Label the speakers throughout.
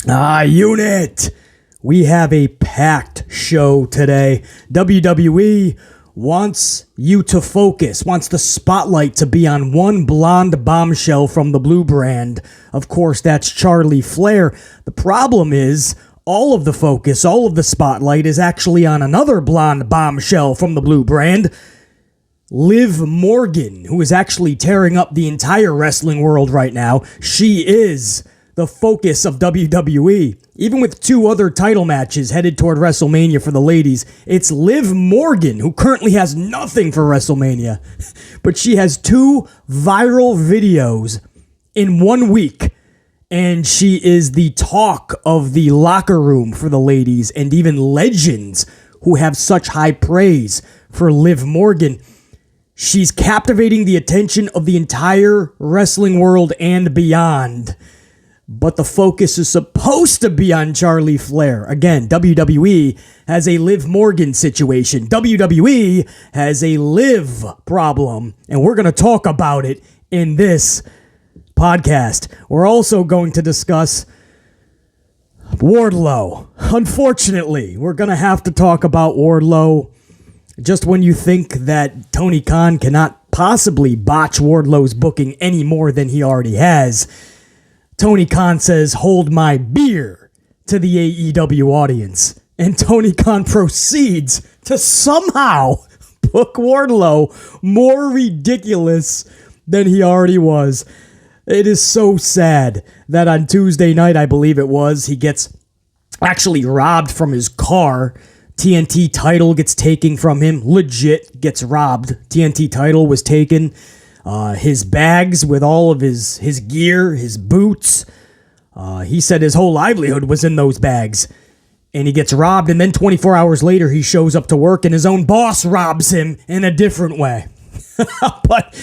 Speaker 1: Unit! We have a packed show today. WWE wants you to focus, wants the spotlight to be on one blonde bombshell from the blue brand. Of course, that's Charlie Flair. The problem is, all of the focus, all of the spotlight is actually on another blonde bombshell from the blue brand, Liv Morgan, who is actually tearing up the entire wrestling world right now. She is the focus of WWE. Even with two other title matches headed toward WrestleMania for the ladies, it's Liv Morgan, who currently has nothing for WrestleMania. But she has two viral videos in 1 week. And she is the talk of the locker room for the ladies, and even legends who have such high praise for Liv Morgan. She's captivating the attention of the entire wrestling world and beyond. But the focus is supposed to be on Charlie Flair. Again, WWE has a Liv Morgan situation. WWE has a Liv problem. And we're going to talk about it in this podcast. We're also going to discuss Wardlow. Unfortunately, we're going to have to talk about Wardlow. Just when you think that Tony Khan cannot possibly botch Wardlow's booking any more than he already has, Tony Khan says, "Hold my beer," to the AEW audience. And Tony Khan proceeds to somehow book Wardlow more ridiculous than he already was. It is so sad that on Tuesday night, I believe it was, he gets actually robbed from his car. TNT title gets taken from him. Legit gets robbed. TNT title was taken. His bags with all of his gear, his boots. He said his whole livelihood was in those bags. And he gets robbed, and then 24 hours later, he shows up to work, and his own boss robs him in a different way. But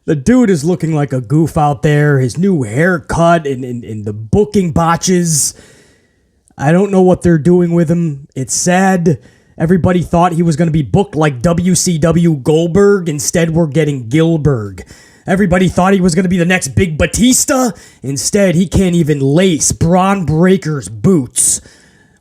Speaker 1: the dude is looking like a goof out there. His new haircut and the booking botches. I don't know what they're doing with him. It's sad. Everybody thought he was going to be booked like WCW Goldberg. Instead, we're getting Gilbert. Everybody thought he was going to be the next big Batista. Instead, he can't even lace Braun Breaker's boots.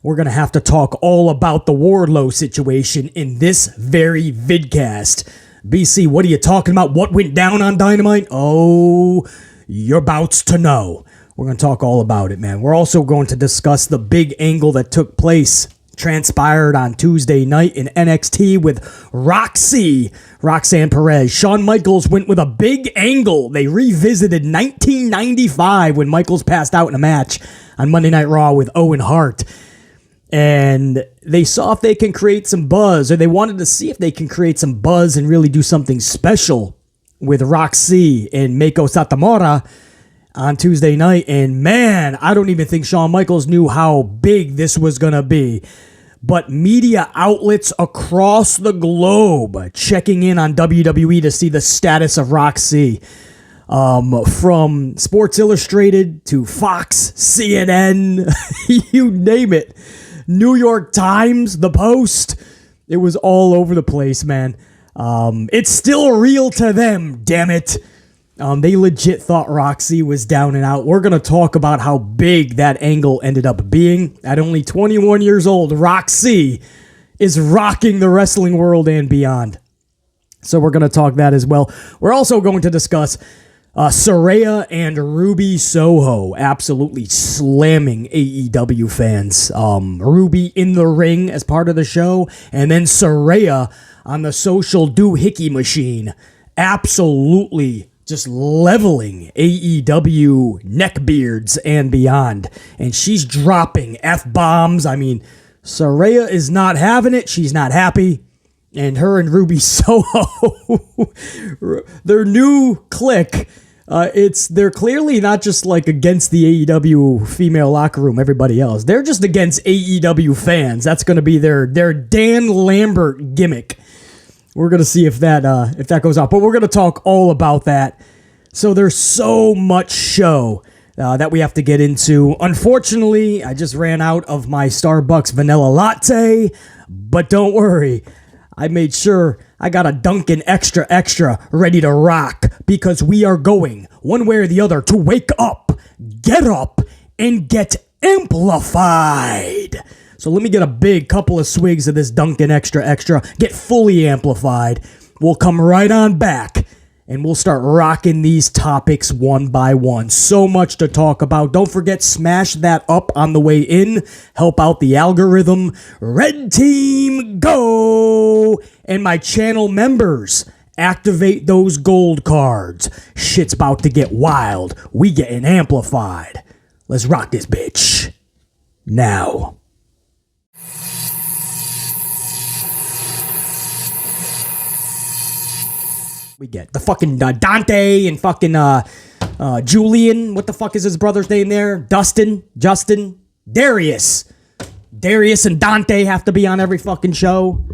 Speaker 1: We're going to have to talk all about the Wardlow situation in this very vidcast. BC, what are you talking about? What went down on Dynamite? Oh, you're about to know. We're going to talk all about it, man. We're also going to discuss the big angle that took place, transpired on Tuesday night in NXT with Rok-C, Roxanne Perez. Shawn Michaels went with a big angle. They revisited 1995 when Michaels passed out in a match on Monday Night Raw with Owen Hart. And they saw if they can create some buzz, or they wanted to see if they can create some buzz and really do something special with Rok-C and Meiko Satomura on Tuesday night. And man, I don't even think Shawn Michaels knew how big this was going to be. But media outlets across the globe checking in on WWE to see the status of Rok-C. From Sports Illustrated to Fox, CNN, you name it. New York Times, The Post, it was all over the place, man. It's still real to them, damn it. They legit thought Rok-C was down and out. We're going to talk about how big that angle ended up being. At only 21 years old, Rok-C is rocking the wrestling world and beyond. So we're going to talk that as well. We're also going to discuss Saraya and Ruby Soho absolutely slamming AEW fans. Ruby in the ring as part of the show, and then Saraya on the social doohickey machine absolutely just leveling AEW neckbeards and beyond. And she's dropping F-bombs. I mean, Saraya is not having it. She's not happy. And her and Ruby Soho, their new clique, they're clearly not just like against the AEW female locker room, everybody else. They're just against AEW fans. That's going to be their Dan Lambert gimmick. We're going to see if that goes out. But we're going to talk all about that. So there's so much show that we have to get into. Unfortunately, I just ran out of my Starbucks vanilla latte. But don't worry. I made sure I got a Dunkin' Extra ready to rock, because we are going, one way or the other, to wake up, get and get amplified. So let me get a big couple of swigs of this Dunkin' Extra, get fully amplified. We'll come right on back, and we'll start rocking these topics one by one. So much to talk about. Don't forget, smash that up on the way in. Help out the algorithm. Red Team, go! And my channel members, activate those gold cards. Shit's about to get wild. We getting amplified. Let's rock this bitch. Now. We get the fucking Dante and fucking Julian. What the fuck is his brother's name there? Justin, Darius. Darius and Dante have to be on every fucking show.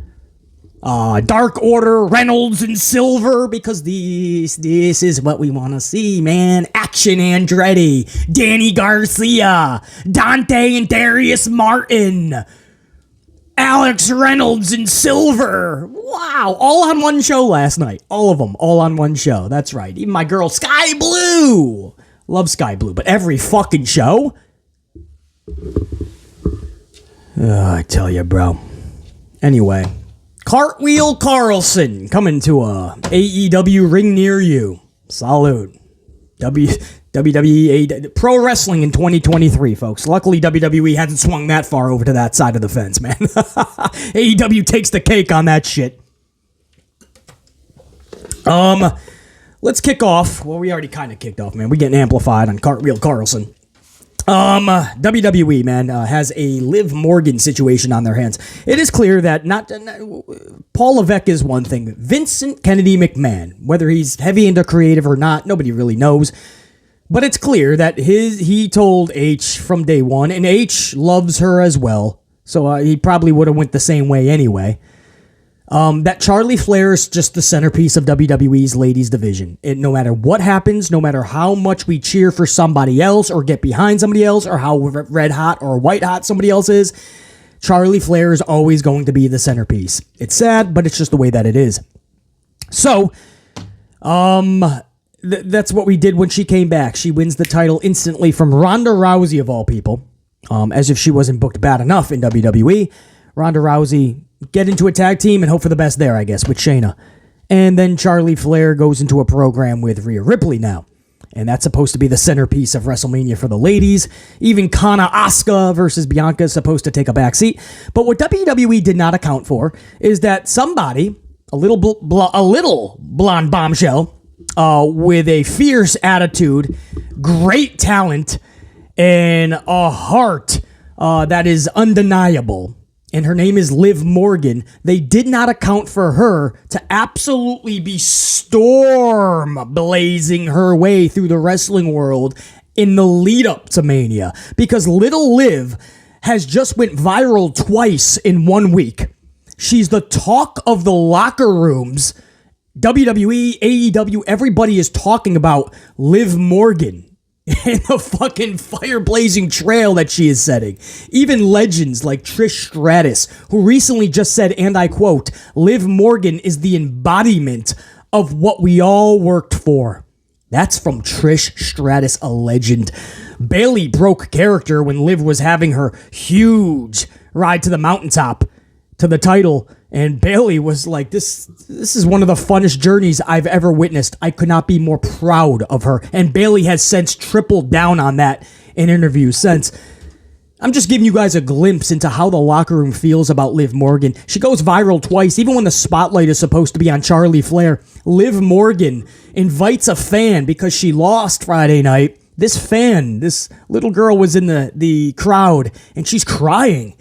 Speaker 1: Dark Order, Reynolds and Silver, because this is what we want to see, man. Action Andretti, Danny Garcia, Dante and Darius Martin, Alex Reynolds and Silver. Wow, all on one show last night. All of them, all on one show. That's right. Even my girl, Sky Blue. Love Sky Blue, but every fucking show? I tell you, bro. Anyway, Cartwheel Carlson coming to a AEW ring near you. Salute. WWE Pro Wrestling in 2023, folks. Luckily, WWE hasn't swung that far over to that side of the fence, man. AEW takes the cake on that shit. Let's kick off. Well, we already kind of kicked off, man. We're getting amplified on Cartwheel Carlson. WWE, man, has a Liv Morgan situation on their hands. It is clear that Paul Levesque is one thing. Vincent Kennedy McMahon, whether he's heavy into creative or not, nobody really knows. But it's clear that he told H from day one, and H loves her as well. So he probably would have went the same way anyway. That Charlie Flair is just the centerpiece of WWE's ladies division. No matter what happens, no matter how much we cheer for somebody else or get behind somebody else or how red hot or white hot somebody else is, Charlie Flair is always going to be the centerpiece. It's sad, but it's just the way that it is. So, that's what we did when she came back. She wins the title instantly from Ronda Rousey, of all people. As if she wasn't booked bad enough in WWE. Ronda Rousey get into a tag team and hope for the best there, I guess, with Shayna. And then Charlie Flair goes into a program with Rhea Ripley now. And that's supposed to be the centerpiece of WrestleMania for the ladies. Even Kana Asuka versus Bianca is supposed to take a backseat. But what WWE did not account for is that somebody, a little blonde bombshell, with a fierce attitude, great talent, and a heart that is undeniable, and her name is Liv Morgan, they did not account for her to absolutely be storm blazing her way through the wrestling world in the lead up to Mania, because little Liv has just went viral twice in 1 week. She's the talk of the locker rooms. WWE, AEW, everybody is talking about Liv Morgan and the fucking fire-blazing trail that she is setting. Even legends like Trish Stratus, who recently just said, and I quote, Liv Morgan is the embodiment of what we all worked for. That's from Trish Stratus, a legend. Bayley broke character when Liv was having her huge ride to the mountaintop to the title, and Bayley was like, this is one of the funnest journeys I've ever witnessed. I could not be more proud of her. And Bayley has since tripled down on that in interviews since. I'm just giving you guys a glimpse into how the locker room feels about Liv Morgan. She goes viral twice, even when the spotlight is supposed to be on Charlie Flair. Liv Morgan invites a fan because she lost Friday night. This fan, this little girl was in the crowd, and she's crying.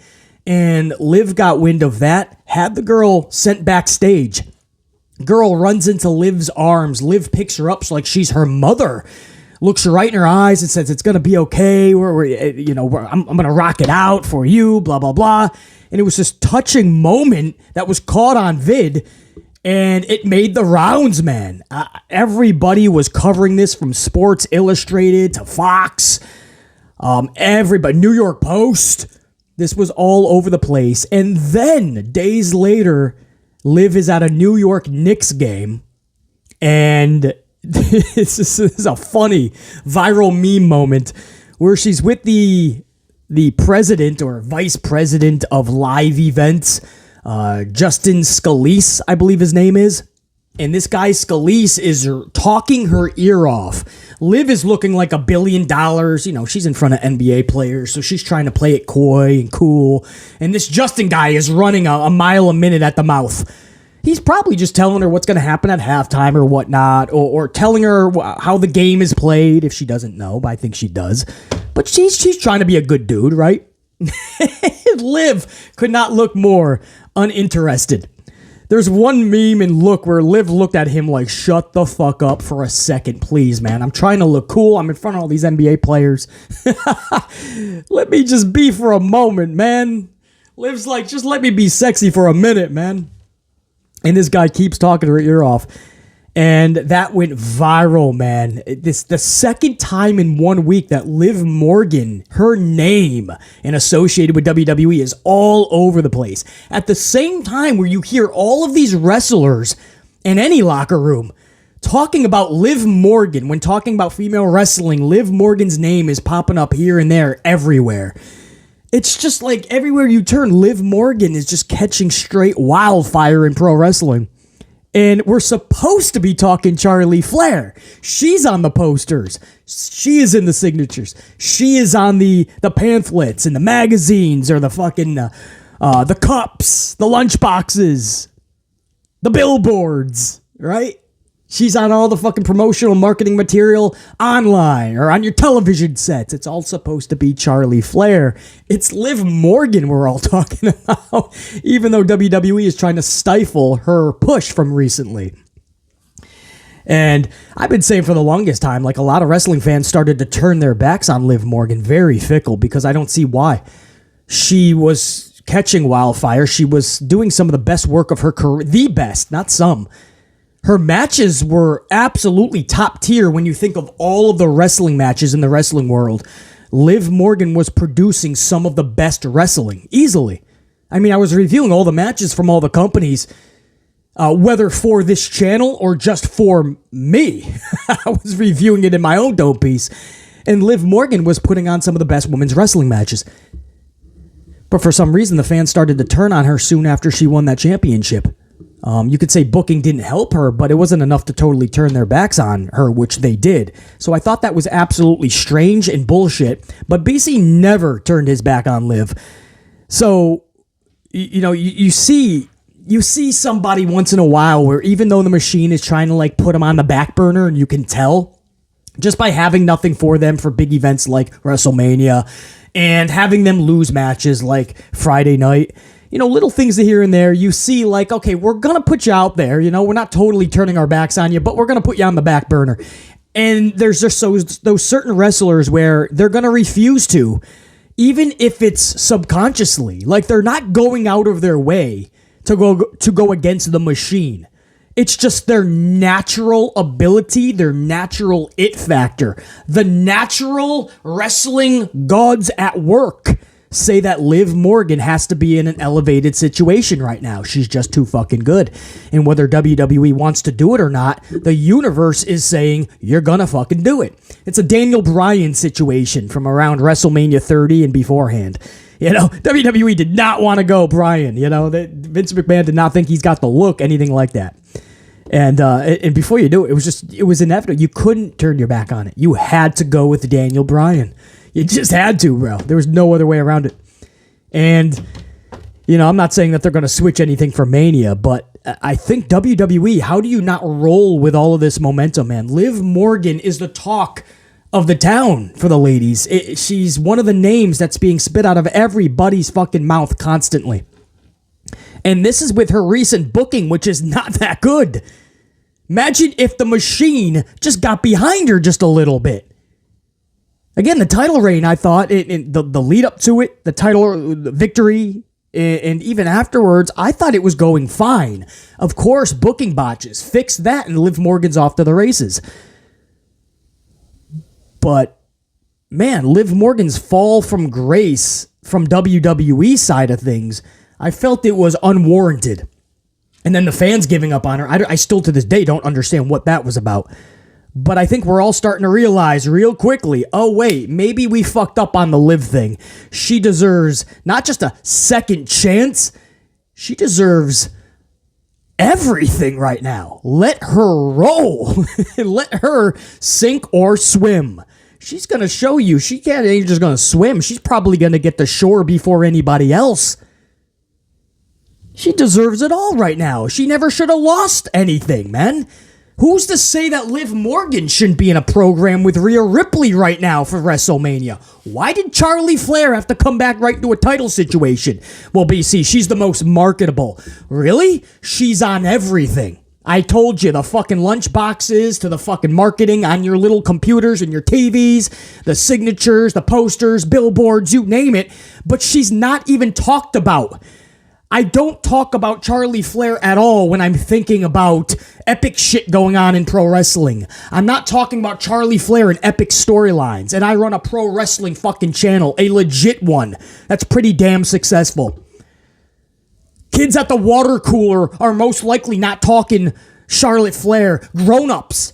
Speaker 1: And Liv got wind of that, had the girl sent backstage. Girl runs into Liv's arms. Liv picks her up like she's her mother. Looks her right in her eyes and says, it's going to be okay. I'm going to rock it out for you, blah, blah, blah. And it was this touching moment that was caught on vid, and it made the rounds, man. Everybody was covering this, from Sports Illustrated to Fox. Everybody, New York Post. This was all over the place. And then, days later, Liv is at a New York Knicks game. And this is a funny viral meme moment where she's with the the president or vice president of live events, Justin Scalise, I believe his name is. And this guy Scalise is talking her ear off. Liv is looking like $1 billion. You know, she's in front of NBA players, so she's trying to play it coy and cool. And this Justin guy is running a mile a minute at the mouth. He's probably just telling her what's going to happen at halftime or whatnot, or telling her how the game is played, if she doesn't know, but I think she does. But she's trying to be a good dude, right? Liv could not look more uninterested. There's one meme and look where Liv looked at him like, shut the fuck up for a second, please, man. I'm trying to look cool. I'm in front of all these NBA players. Let me just be for a moment, man. Liv's like, just let me be sexy for a minute, man. And this guy keeps talking her ear off. And that went viral, man. This the second time in 1 week that Liv Morgan, her name and associated with WWE, is all over the place. At the same time where you hear all of these wrestlers in any locker room talking about Liv Morgan, when talking about female wrestling, Liv Morgan's name is popping up here and there everywhere. It's just like everywhere you turn, Liv Morgan is just catching straight wildfire in pro wrestling. And we're supposed to be talking Charlie Flair. She's on the posters. She is in the signatures. She is on the pamphlets and the magazines, or the fucking the cups, the lunch boxes, the billboards, right? She's on all the fucking promotional marketing material online or on your television sets. It's all supposed to be Charlie Flair. It's Liv Morgan we're all talking about, even though WWE is trying to stifle her push from recently. And I've been saying for the longest time, like, a lot of wrestling fans started to turn their backs on Liv Morgan. Very fickle, because I don't see why. She was catching wildfire. She was doing some of the best work of her career. The best, not some. Her matches were absolutely top tier when you think of all of the wrestling matches in the wrestling world. Liv Morgan was producing some of the best wrestling, easily. I mean, I was reviewing all the matches from all the companies, whether for this channel or just for me. I was reviewing it in my own dope piece. And Liv Morgan was putting on some of the best women's wrestling matches. But for some reason, the fans started to turn on her soon after she won that championship. You could say booking didn't help her, but it wasn't enough to totally turn their backs on her, which they did. So I thought that was absolutely strange and bullshit. But BC never turned his back on Liv. So, you know, you see somebody once in a while where, even though the machine is trying to like put them on the back burner, and you can tell just by having nothing for them for big events like WrestleMania and having them lose matches like Friday night. You know, little things here and there, you see like, okay, we're going to put you out there. You know, we're not totally turning our backs on you, but we're going to put you on the back burner. And there's just those certain wrestlers where they're going to refuse to, even if it's subconsciously. Like, they're not going out of their way to go against the machine. It's just their natural ability, their natural it factor. The natural wrestling gods at work say that Liv Morgan has to be in an elevated situation right now. She's just too fucking good. And whether WWE wants to do it or not, the universe is saying, you're gonna fucking do it. It's a Daniel Bryan situation from around WrestleMania 30 and beforehand. You know, WWE did not want to go Bryan. You know, Vince McMahon did not think he's got the look, anything like that. And before you do it, it was inevitable. You couldn't turn your back on it. You had to go with Daniel Bryan. You just had to, bro. There was no other way around it. And, you know, I'm not saying that they're going to switch anything for Mania, but I think WWE, how do you not roll with all of this momentum, man? Liv Morgan is the talk of the town for the ladies. She's one of the names that's being spit out of everybody's fucking mouth constantly. And this is with her recent booking, which is not that good. Imagine if the machine just got behind her just a little bit. Again, the title reign, I thought, the lead up to it, the title victory, and even afterwards, I thought it was going fine. Of course, booking botches. Fix that and Liv Morgan's off to the races. But, man, Liv Morgan's fall from grace from WWE side of things, I felt it was unwarranted. And then the fans giving up on her, I still to this day don't understand what that was about. But I think we're all starting to realize real quickly, oh wait, maybe we fucked up on the Liv thing. She deserves not just a second chance, she deserves everything right now. Let her roll. Let her sink or swim. She's going to show you. She ain't just going to swim. She's probably going to get to shore before anybody else. She deserves it all right now. She never should have lost anything, man. Who's to say that Liv Morgan shouldn't be in a program with Rhea Ripley right now for WrestleMania? Why did Charlie Flair have to come back right into a title situation? Well, BC, she's the most marketable. Really? She's on everything. I told you, the fucking lunch boxes to the fucking marketing on your little computers and your TVs, the signatures, the posters, billboards, you name it. But she's not even talked about. I don't talk about Charlie Flair at all when I'm thinking about epic shit going on in pro wrestling. I'm not talking about Charlie Flair and epic storylines. And I run a pro wrestling fucking channel, a legit one. That's pretty damn successful. Kids at the water cooler are most likely not talking Charlotte Flair. Grown-ups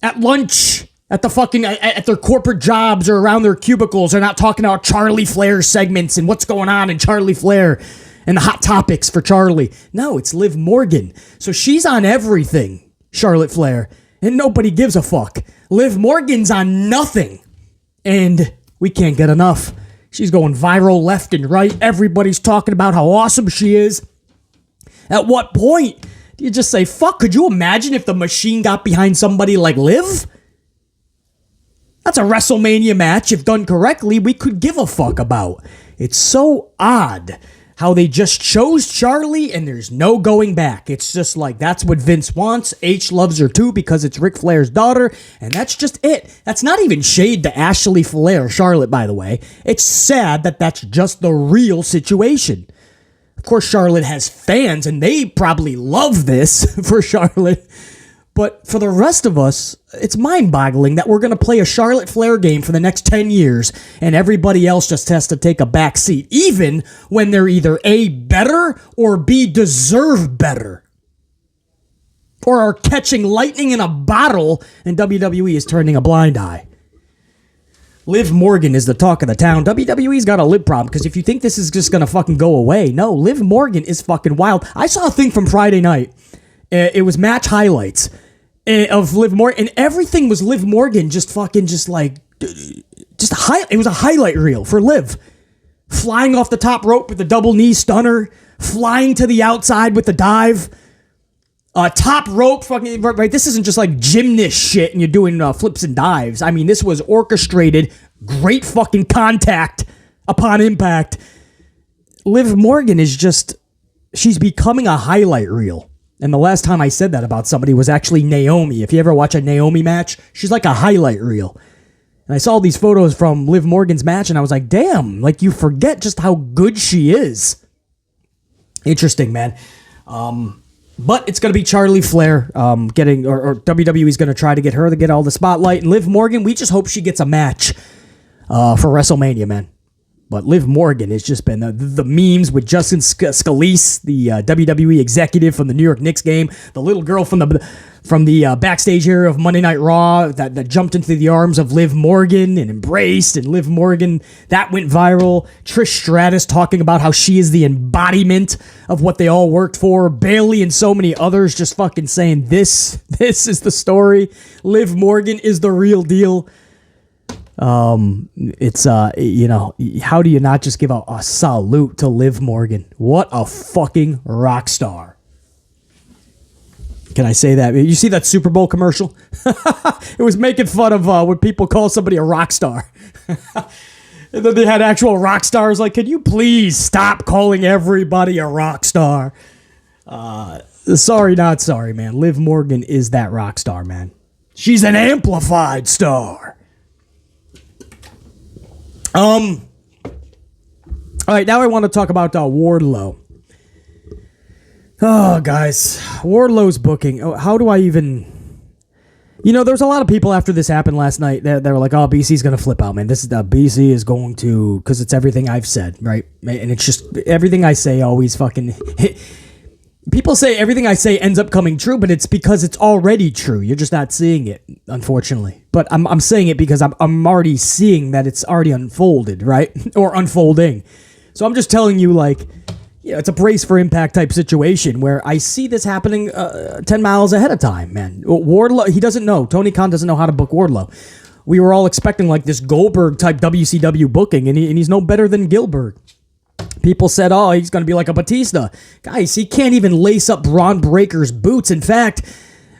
Speaker 1: at lunch, at the fucking, at their corporate jobs or around their cubicles are not talking about Charlie Flair segments and what's going on in Charlie Flair and the hot topics for Charlie. No, it's Liv Morgan. So she's on everything, Charlotte Flair, and nobody gives a fuck. Liv Morgan's on nothing, and we can't get enough. She's going viral left and right. Everybody's talking about how awesome she is. At what point do you just say, fuck, could you imagine if the Machine got behind somebody like Liv? That's a WrestleMania match, if done correctly, we could give a fuck about. It's so odd how they just chose Charlie and there's no going back. It's just like, that's what Vince wants. H loves her too because it's Ric Flair's daughter, and that's just it. That's not even shade to Ashley Flair, Charlotte, by the way. It's sad that that's just the real situation. Of course, Charlotte has fans, and they probably love this for Charlotte. But for the rest of us, it's mind-boggling that we're going to play a Charlotte Flair game for the next 10 years, and everybody else just has to take a back seat, even when they're either A, better, or B, deserve better. Or are catching lightning in a bottle, and WWE is turning a blind eye. Liv Morgan is the talk of the town. WWE's got a lip problem, because if you think this is just going to fucking go away, no, Liv Morgan is fucking wild. I saw a thing from Friday night. It was match highlights of Liv Morgan, and everything was Liv Morgan it was a highlight reel for Liv. Flying off the top rope with the double knee stunner, flying to the outside with the dive, top rope, fucking, right, this isn't just like gymnast shit and you're doing flips and dives. I mean, this was orchestrated, great fucking contact upon impact. Liv Morgan is just, she's becoming a highlight reel. And the last time I said that about somebody was actually Naomi. If you ever watch a Naomi match, she's like a highlight reel. And I saw these photos from Liv Morgan's match, and I was like, damn, like you forget just how good she is. Interesting, man. But it's going to be Charlie Flair or WWE's going to try to get her to get all the spotlight. And Liv Morgan, we just hope she gets a match for WrestleMania, man. But Liv Morgan has just been the memes with Justin Scalise, the WWE executive from the New York Knicks game, the little girl from the backstage area of Monday Night Raw that jumped into the arms of Liv Morgan and embraced, and Liv Morgan, that went viral. Trish Stratus talking about how she is the embodiment of what they all worked for. Bayley and so many others just fucking saying this is the story. Liv Morgan is the real deal. It's how do you not just give a salute to Liv Morgan? What a fucking rock star. Can I say that? You see that Super Bowl commercial? It was making fun of when people call somebody a rock star. And then they had actual rock stars like, can you please stop calling everybody a rock star? Sorry, not sorry, man. Liv Morgan is that rock star, man. She's an amplified star. All right, now I want to talk about Wardlow. Oh, guys, Wardlow's booking. How do I even... there's a lot of people after this happened last night that were like, oh, BC's going to flip out, man. BC is going to... Because it's everything I've said, right? And it's just everything I say always fucking... People say everything I say ends up coming true, but it's because it's already true. You're just not seeing it, unfortunately. But I'm saying it because I'm already seeing that it's already unfolded, right? Or unfolding. So I'm just telling you, like, yeah, it's a brace for impact type situation where I see this happening 10 miles ahead of time, man. Wardlow, he doesn't know. Tony Khan doesn't know how to book Wardlow. We were all expecting like this Goldberg type WCW booking, and he's no better than Gilbert. People said, oh, he's going to be like a Batista. Guys, he can't even lace up Braun Breaker's boots. In fact,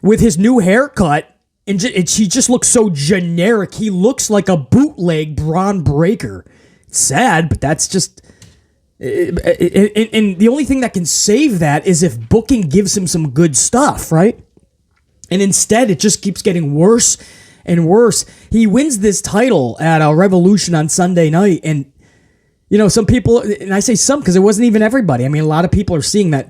Speaker 1: with his new haircut, he just looks so generic. He looks like a bootleg Braun Breaker. It's sad, but that's just... And the only thing that can save that is if booking gives him some good stuff, right? And instead, it just keeps getting worse and worse. He wins this title at a Revolution on Sunday night, and you know, some people, and I say some because it wasn't even everybody. I mean, a lot of people are seeing that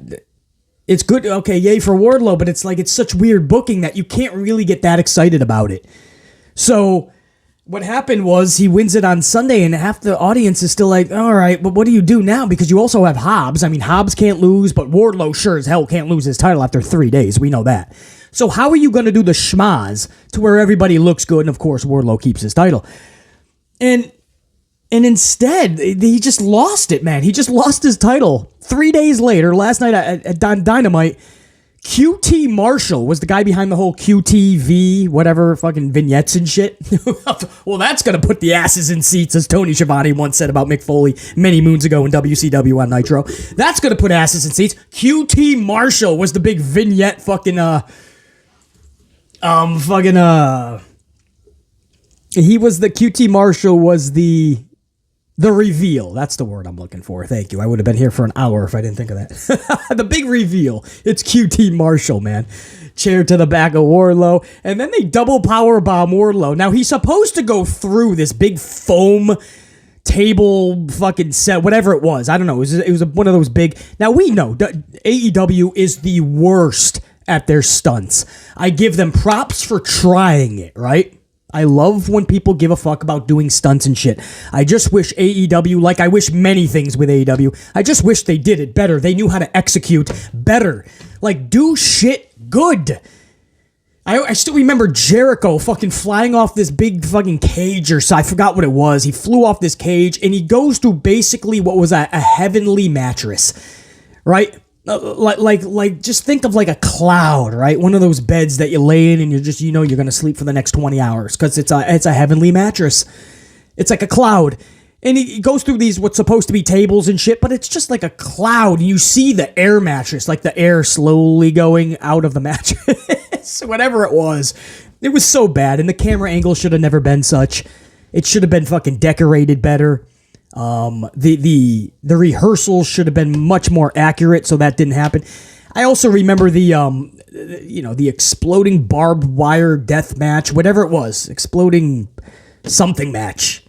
Speaker 1: it's good. Okay, yay for Wardlow, but it's like it's such weird booking that you can't really get that excited about it. So what happened was he wins it on Sunday, and half the audience is still like, all right, but what do you do now? Because you also have Hobbs. I mean, Hobbs can't lose, but Wardlow sure as hell can't lose his title after 3 days. We know that. So how are you going to do the schmaz to where everybody looks good, and of course Wardlow keeps his title? And instead, he just lost it, man. He just lost his title. 3 days later, last night at Dynamite, QT Marshall was the guy behind the whole QTV, whatever, fucking vignettes and shit. Well, that's going to put the asses in seats, as Tony Schiavone once said about Mick Foley many moons ago in WCW on Nitro. That's going to put asses in seats. QT Marshall was the big vignette fucking, he was the QT Marshall was the reveal. That's the word I'm looking for. Thank you. I would have been here for an hour if I didn't think of that. The big reveal. It's QT Marshall, man. Chair to the back of Wardlow. And then they double powerbomb Wardlow. Now, he's supposed to go through this big foam table fucking set, whatever it was. I don't know. It was one of those big... Now, we know AEW is the worst at their stunts. I give them props for trying it, right? I love when people give a fuck about doing stunts and shit. I just wish AEW, like I wish many things with AEW, I just wish they did it better. They knew how to execute better. Like, do shit good. I still remember Jericho fucking flying off this big fucking cage or so. I forgot what it was. He flew off this cage, and he goes through basically what was a heavenly mattress, right? Like, just think of like a cloud, right? One of those beds that you lay in and you're just, you know, you're going to sleep for the next 20 hours because it's a heavenly mattress. It's like a cloud. And he goes through these, what's supposed to be tables and shit, but it's just like a cloud. And you see the air mattress, like the air slowly going out of the mattress, whatever it was. It was so bad. And the camera angle should have never been such. It should have been fucking decorated better. The rehearsals should have been much more accurate, so that didn't happen. I also remember the exploding barbed wire death match, whatever it was, exploding something match.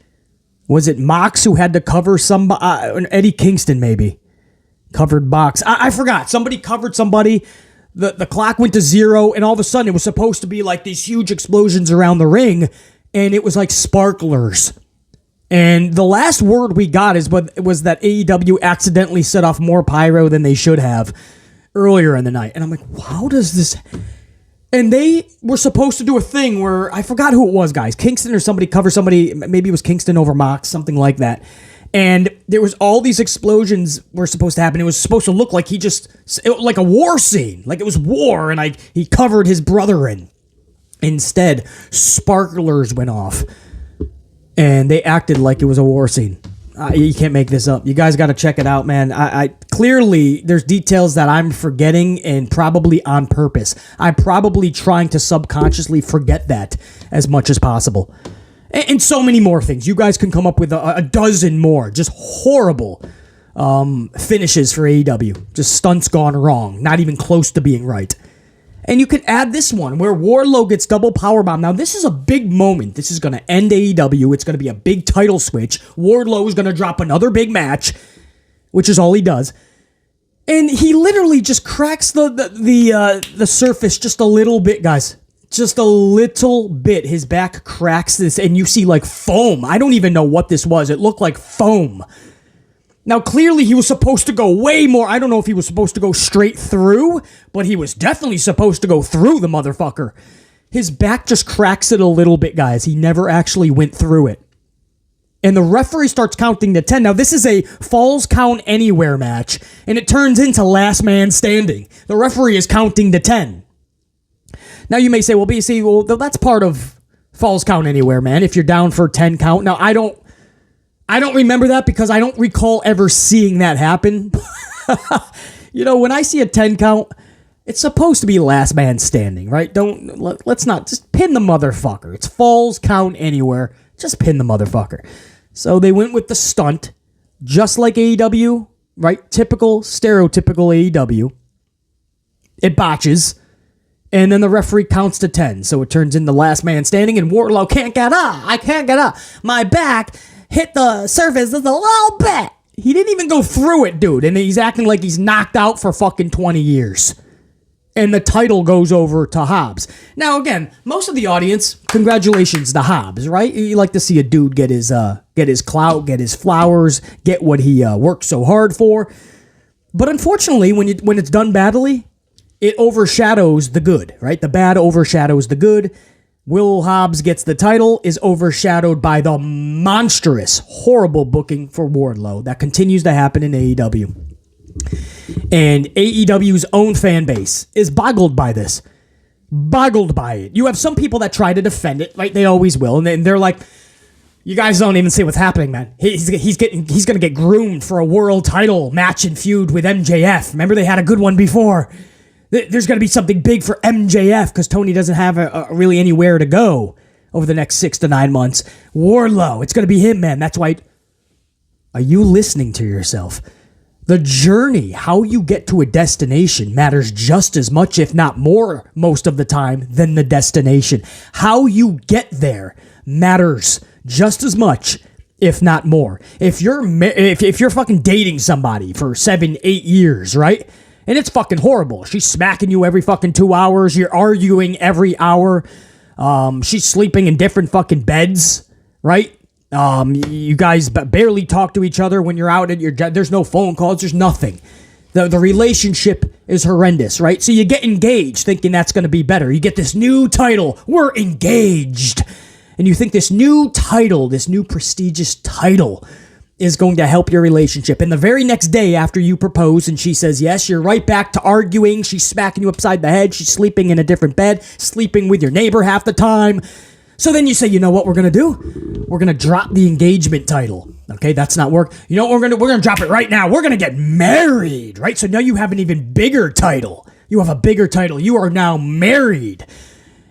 Speaker 1: Was it Mox who had to cover somebody? Eddie Kingston maybe covered Mox. I forgot. Somebody covered somebody. The clock went to 0, and all of a sudden it was supposed to be like these huge explosions around the ring, and it was like sparklers. And the last word we got was that AEW accidentally set off more pyro than they should have earlier in the night. And I'm like, how does this... And they were supposed to do a thing where, I forgot who it was, guys. Kingston or somebody covered somebody, maybe it was Kingston over Mox, something like that. And there was all these explosions were supposed to happen. It was supposed to look like like a war scene. Like it was war, and he covered his brother in. Instead, sparklers went off. And they acted like it was a war scene. You can't make this up. You guys got to check it out, man. I clearly, there's details that I'm forgetting, and probably on purpose. I'm probably trying to subconsciously forget that as much as possible. And so many more things. You guys can come up with a dozen more. Just horrible finishes for AEW. Just stunts gone wrong. Not even close to being right. And you can add this one where Wardlow gets double powerbomb. Now, this is a big moment. This is going to end AEW. It's going to be a big title switch. Wardlow is going to drop another big match, which is all he does. And he literally just cracks the surface just a little bit, guys. Just a little bit. His back cracks this, and you see like foam. I don't even know what this was. It looked like foam. Now, clearly he was supposed to go way more. I don't know if he was supposed to go straight through, but he was definitely supposed to go through the motherfucker. His back just cracks it a little bit, guys. He never actually went through it. And the referee starts counting to 10. Now, this is a Falls Count Anywhere match, and it turns into Last Man Standing. The referee is counting to 10. Now, you may say, well, BC, well, that's part of Falls Count Anywhere, man, if you're down for 10 count. Now, I don't remember that because I don't recall ever seeing that happen. When I see a 10 count, it's supposed to be Last Man Standing, right? Let's not just pin the motherfucker. It's Falls Count Anywhere. Just pin the motherfucker. So they went with the stunt, just like AEW, right? Typical, stereotypical AEW. It botches, and then the referee counts to 10. So it turns into Last Man Standing, and Wardlow can't get up. I can't get up. My back hit the surface just a little bit. He didn't even go through it, dude. And he's acting like he's knocked out for fucking 20 years. And the title goes over to Hobbs. Now, again, most of the audience, congratulations to Hobbs, right? You like to see a dude get his clout, get his flowers, get what he worked so hard for. But unfortunately, when it's done badly, it overshadows the good, right? The bad overshadows the good. Will Hobbs gets the title is overshadowed by the monstrous, horrible booking for Wardlow that continues to happen in AEW. And AEW's own fan base is boggled by this. Boggled by it. You have some people that try to defend it, right? They always will. And they're like, you guys don't even see what's happening, man. He's going to get groomed for a world title match and feud with MJF. Remember, they had a good one before. There's going to be something big for MJF because Tony doesn't have really anywhere to go over the next 6 to 9 months. Wardlow, it's going to be him, man. That's why. Are you listening to yourself? The journey, how you get to a destination, matters just as much, if not more, most of the time, than the destination. How you get there matters just as much, if not more. If you're fucking dating somebody for 7, 8 years, right? And it's fucking horrible. She's smacking you every fucking 2 hours. You're arguing every hour. She's sleeping in different fucking beds, right? You guys barely talk to each other when you're out at there's no phone calls, there's nothing. The relationship is horrendous, right? So you get engaged thinking that's going to be better. You get this new title, we're engaged. And you think this new title, this new prestigious title is going to help your relationship. And the very next day after you propose and she says yes, you're right back to arguing. She's smacking you upside the head. She's sleeping in a different bed, sleeping with your neighbor half the time. So then you say, you know what we're going to do? We're going to drop the engagement title. Okay, that's not work. You know what we're going to drop it right now. We're going to get married, right? So now you have an even bigger title. You have a bigger title. You are now married.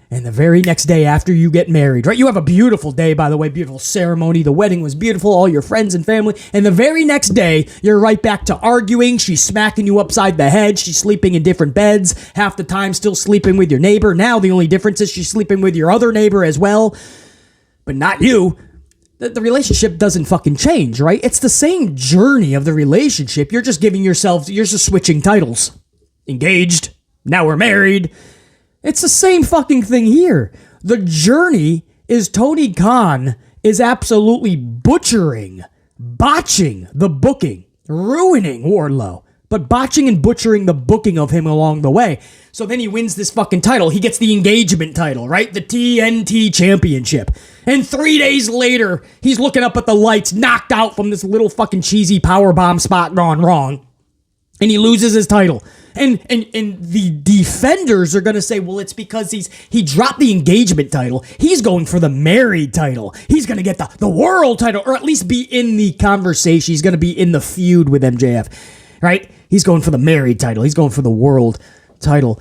Speaker 1: And the very next day after you get married, right? You have a beautiful day, by the way, beautiful ceremony. The wedding was beautiful, all your friends and family. And the very next day, you're right back to arguing. She's smacking you upside the head. She's sleeping in different beds. Half the time still sleeping with your neighbor. Now the only difference is she's sleeping with your other neighbor as well. But not you. The relationship doesn't fucking change, right? It's the same journey of the relationship. You're just switching titles. Engaged. Now we're married. It's the same fucking thing here. The journey is Tony Khan is absolutely botching the booking, ruining Wardlow, but botching and butchering the booking of him along the way. So then he wins this fucking title. He gets the engagement title, right? The TNT Championship. And 3 days later, he's looking up at the lights, knocked out from this little fucking cheesy powerbomb spot gone wrong. And he loses his title. And the defenders are going to say, well, it's because he dropped the engagement title. He's going for the married title. He's going to get the world title, or at least be in the conversation. He's going to be in the feud with MJF, right? He's going for the married title. He's going for the world title.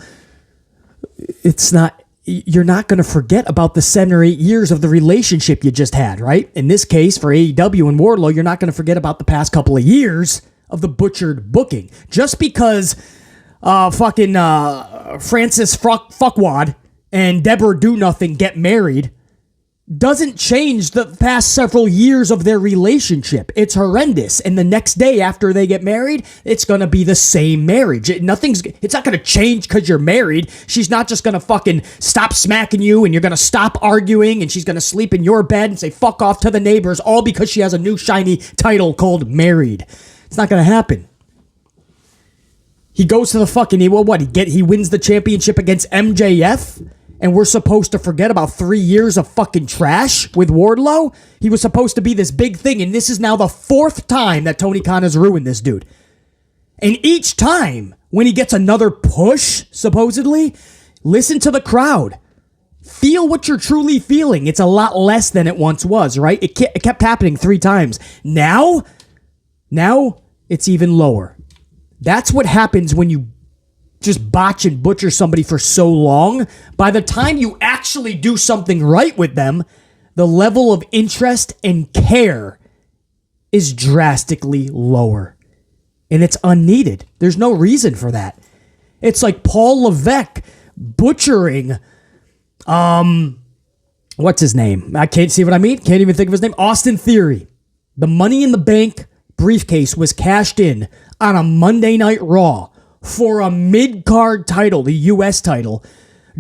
Speaker 1: You're not going to forget about the 7 or 8 years of the relationship you just had, right? In this case, for AEW and Wardlow, you're not going to forget about the past couple of years of the butchered booking. Just because Francis Fuckwad and Deborah Do Nothing get married doesn't change the past several years of their relationship. It's horrendous. And the next day after they get married, it's going to be the same marriage. It's not going to change because you're married. She's not just going to fucking stop smacking you and you're going to stop arguing and she's going to sleep in your bed and say fuck off to the neighbors all because she has a new shiny title called married. It's not going to happen. He goes to the fucking, he wins the championship against MJF, and we're supposed to forget about 3 years of fucking trash with Wardlow? He was supposed to be this big thing, and this is now the 4th time that Tony Khan has ruined this dude. And each time, when he gets another push, supposedly, listen to the crowd. Feel what you're truly feeling. It's a lot less than it once was, right? It kept happening 3 times. Now, it's even lower. That's what happens when you just botch and butcher somebody for so long. By the time you actually do something right with them, the level of interest and care is drastically lower. And it's unneeded. There's no reason for that. It's like Paul Levesque butchering, what's his name? I can't see what I mean. Can't even think of his name. Austin Theory. The Money in the Bank briefcase was cashed in on a Monday Night Raw for a mid-card title, the U.S. title,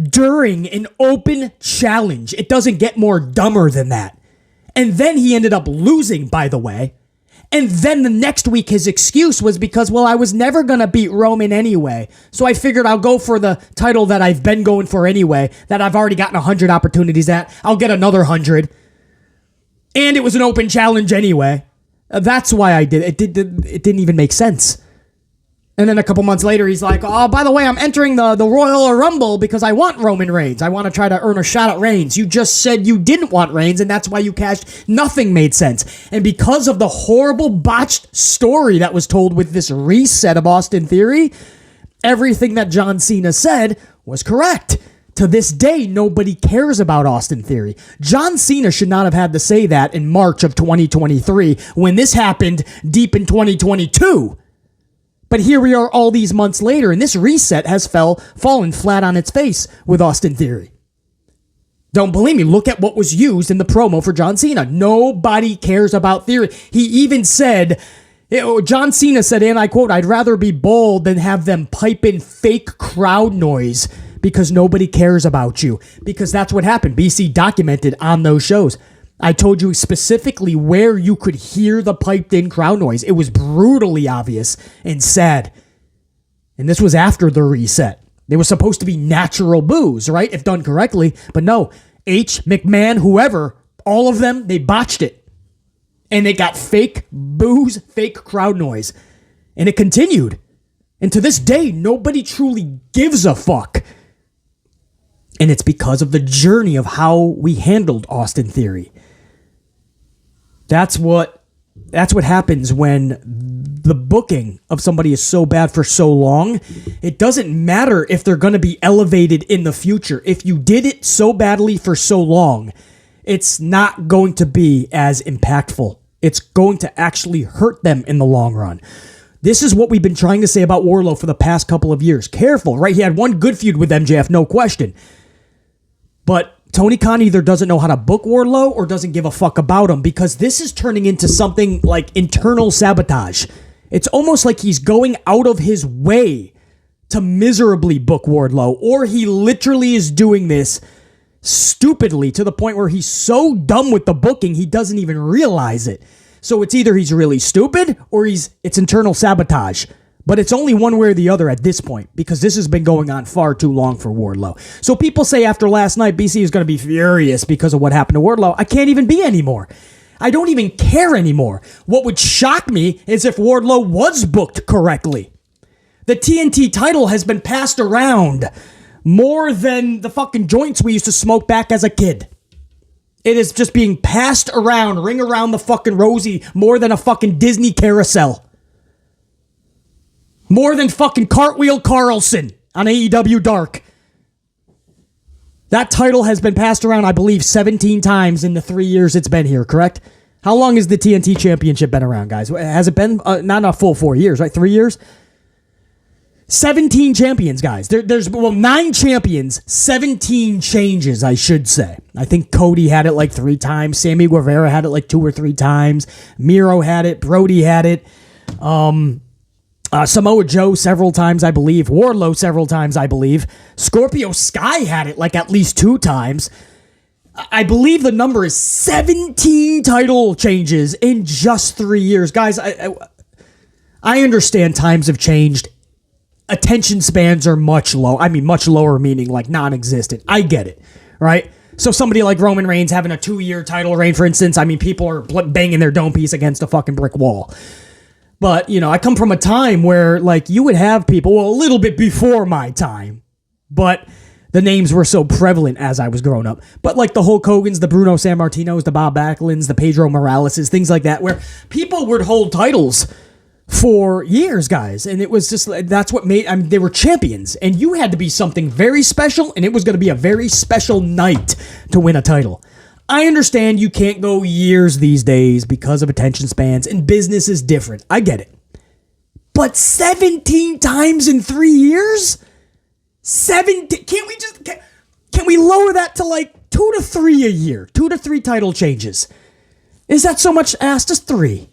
Speaker 1: during an open challenge. It doesn't get more dumber than that. And then he ended up losing, by the way. And then the next week, his excuse was because, I was never going to beat Roman anyway. So I figured I'll go for the title that I've been going for anyway, that I've already gotten 100 opportunities at. I'll get another 100. And it was an open challenge anyway. That's why I did it. It didn't even make sense. And then a couple months later, he's like, oh, by the way, I'm entering the Royal Rumble because I want Roman Reigns. I want to try to earn a shot at Reigns. You just said you didn't want Reigns, and that's why you cashed. Nothing made sense. And because of the horrible botched story that was told with this reset of Austin Theory, everything that John Cena said was correct. To this day, nobody cares about Austin Theory. John Cena should not have had to say that in March of 2023 when this happened deep in 2022. But here we are all these months later, and this reset has fallen flat on its face with Austin Theory. Don't believe me? Look at what was used in the promo for John Cena. Nobody cares about Theory. He even said, John Cena said, and I quote, I'd rather be bold than have them pipe in fake crowd noise because nobody cares about you. Because that's what happened. BC documented on those shows. I told you specifically where you could hear the piped in crowd noise. It was brutally obvious and sad. And this was after the reset. They were supposed to be natural boos, right? If done correctly. But no, H, McMahon, whoever, all of them, they botched it. And they got fake boos, fake crowd noise. And it continued. And to this day, nobody truly gives a fuck. And it's because of the journey of how we handled Austin Theory. That's what happens when the booking of somebody is so bad for so long. It doesn't matter if they're going to be elevated in the future. If you did it so badly for so long, it's not going to be as impactful. It's going to actually hurt them in the long run. This is what we've been trying to say about Wardlow for the past couple of years. Careful, right? He had one good feud with MJF, no question. But Tony Khan either doesn't know how to book Wardlow or doesn't give a fuck about him, because this is turning into something like internal sabotage. It's almost like he's going out of his way to miserably book Wardlow, or he literally is doing this stupidly to the point where he's so dumb with the booking he doesn't even realize it. So it's either he's really stupid or it's internal sabotage. But it's only one way or the other at this point, because this has been going on far too long for Wardlow. So people say after last night, BC is going to be furious because of what happened to Wardlow. I can't even be anymore. I don't even care anymore. What would shock me is if Wardlow was booked correctly. The TNT title has been passed around more than the fucking joints we used to smoke back as a kid. It is just being passed around, ring around the fucking rosy, more than a fucking Disney carousel. More than fucking Cartwheel Carlson on AEW Dark. That title has been passed around, I believe, 17 times in the 3 years it's been here, correct? How long has the TNT Championship been around, guys? Has it been not a full 4 years, right? 3 years? 17 champions, guys. There's 9 champions, 17 changes, I should say. I think Cody had it like 3 times. Sammy Guevara had it like 2 or 3 times. Miro had it. Brody had it. Samoa Joe several times, I believe. Wardlow several times, I believe. Scorpio Sky had it like at least 2 times. I believe the number is 17 title changes in just 3 years. Guys, I understand times have changed. Attention spans are much low. I mean, much lower, meaning like non-existent. I get it, right? So somebody like Roman Reigns having a 2-year title reign, for instance, I mean, people are banging their dome piece against a fucking brick wall. But, you know, I come from a time where, like, you would have people, well, a little bit before my time, but the names were so prevalent as I was growing up. But, like, the Hulk Hogans, the Bruno Sammartinos, the Bob Backlunds, the Pedro Moraleses, things like that, where people would hold titles for years, guys, and it was just, that's what made, I mean, they were champions, and you had to be something very special, and it was going to be a very special night to win a title. I understand you can't go years these days because of attention spans, and business is different. I get it. But 17 times in 3 years? 17, can we lower that to like 2 to 3 a year? 2 to 3 title changes. Is that so much asked? Just 3.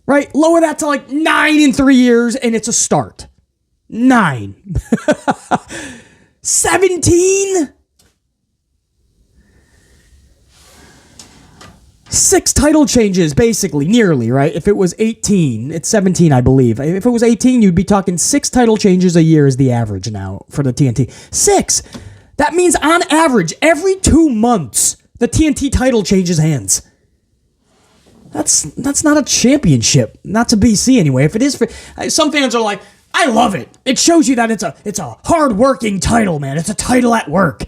Speaker 1: Right? Lower that to like 9 in 3 years, and it's a start. 9. 17? 6 title changes, basically, nearly, right? If it was 18, it's 17, I believe. If it was 18, you'd be talking 6 title changes a year is the average now for the TNT. 6! That means on average, every 2 months, the TNT title changes hands. That's not a championship, not to BC anyway. If it is for some fans are like, I love it. It shows you that it's a hard-working title, man. It's a title at work,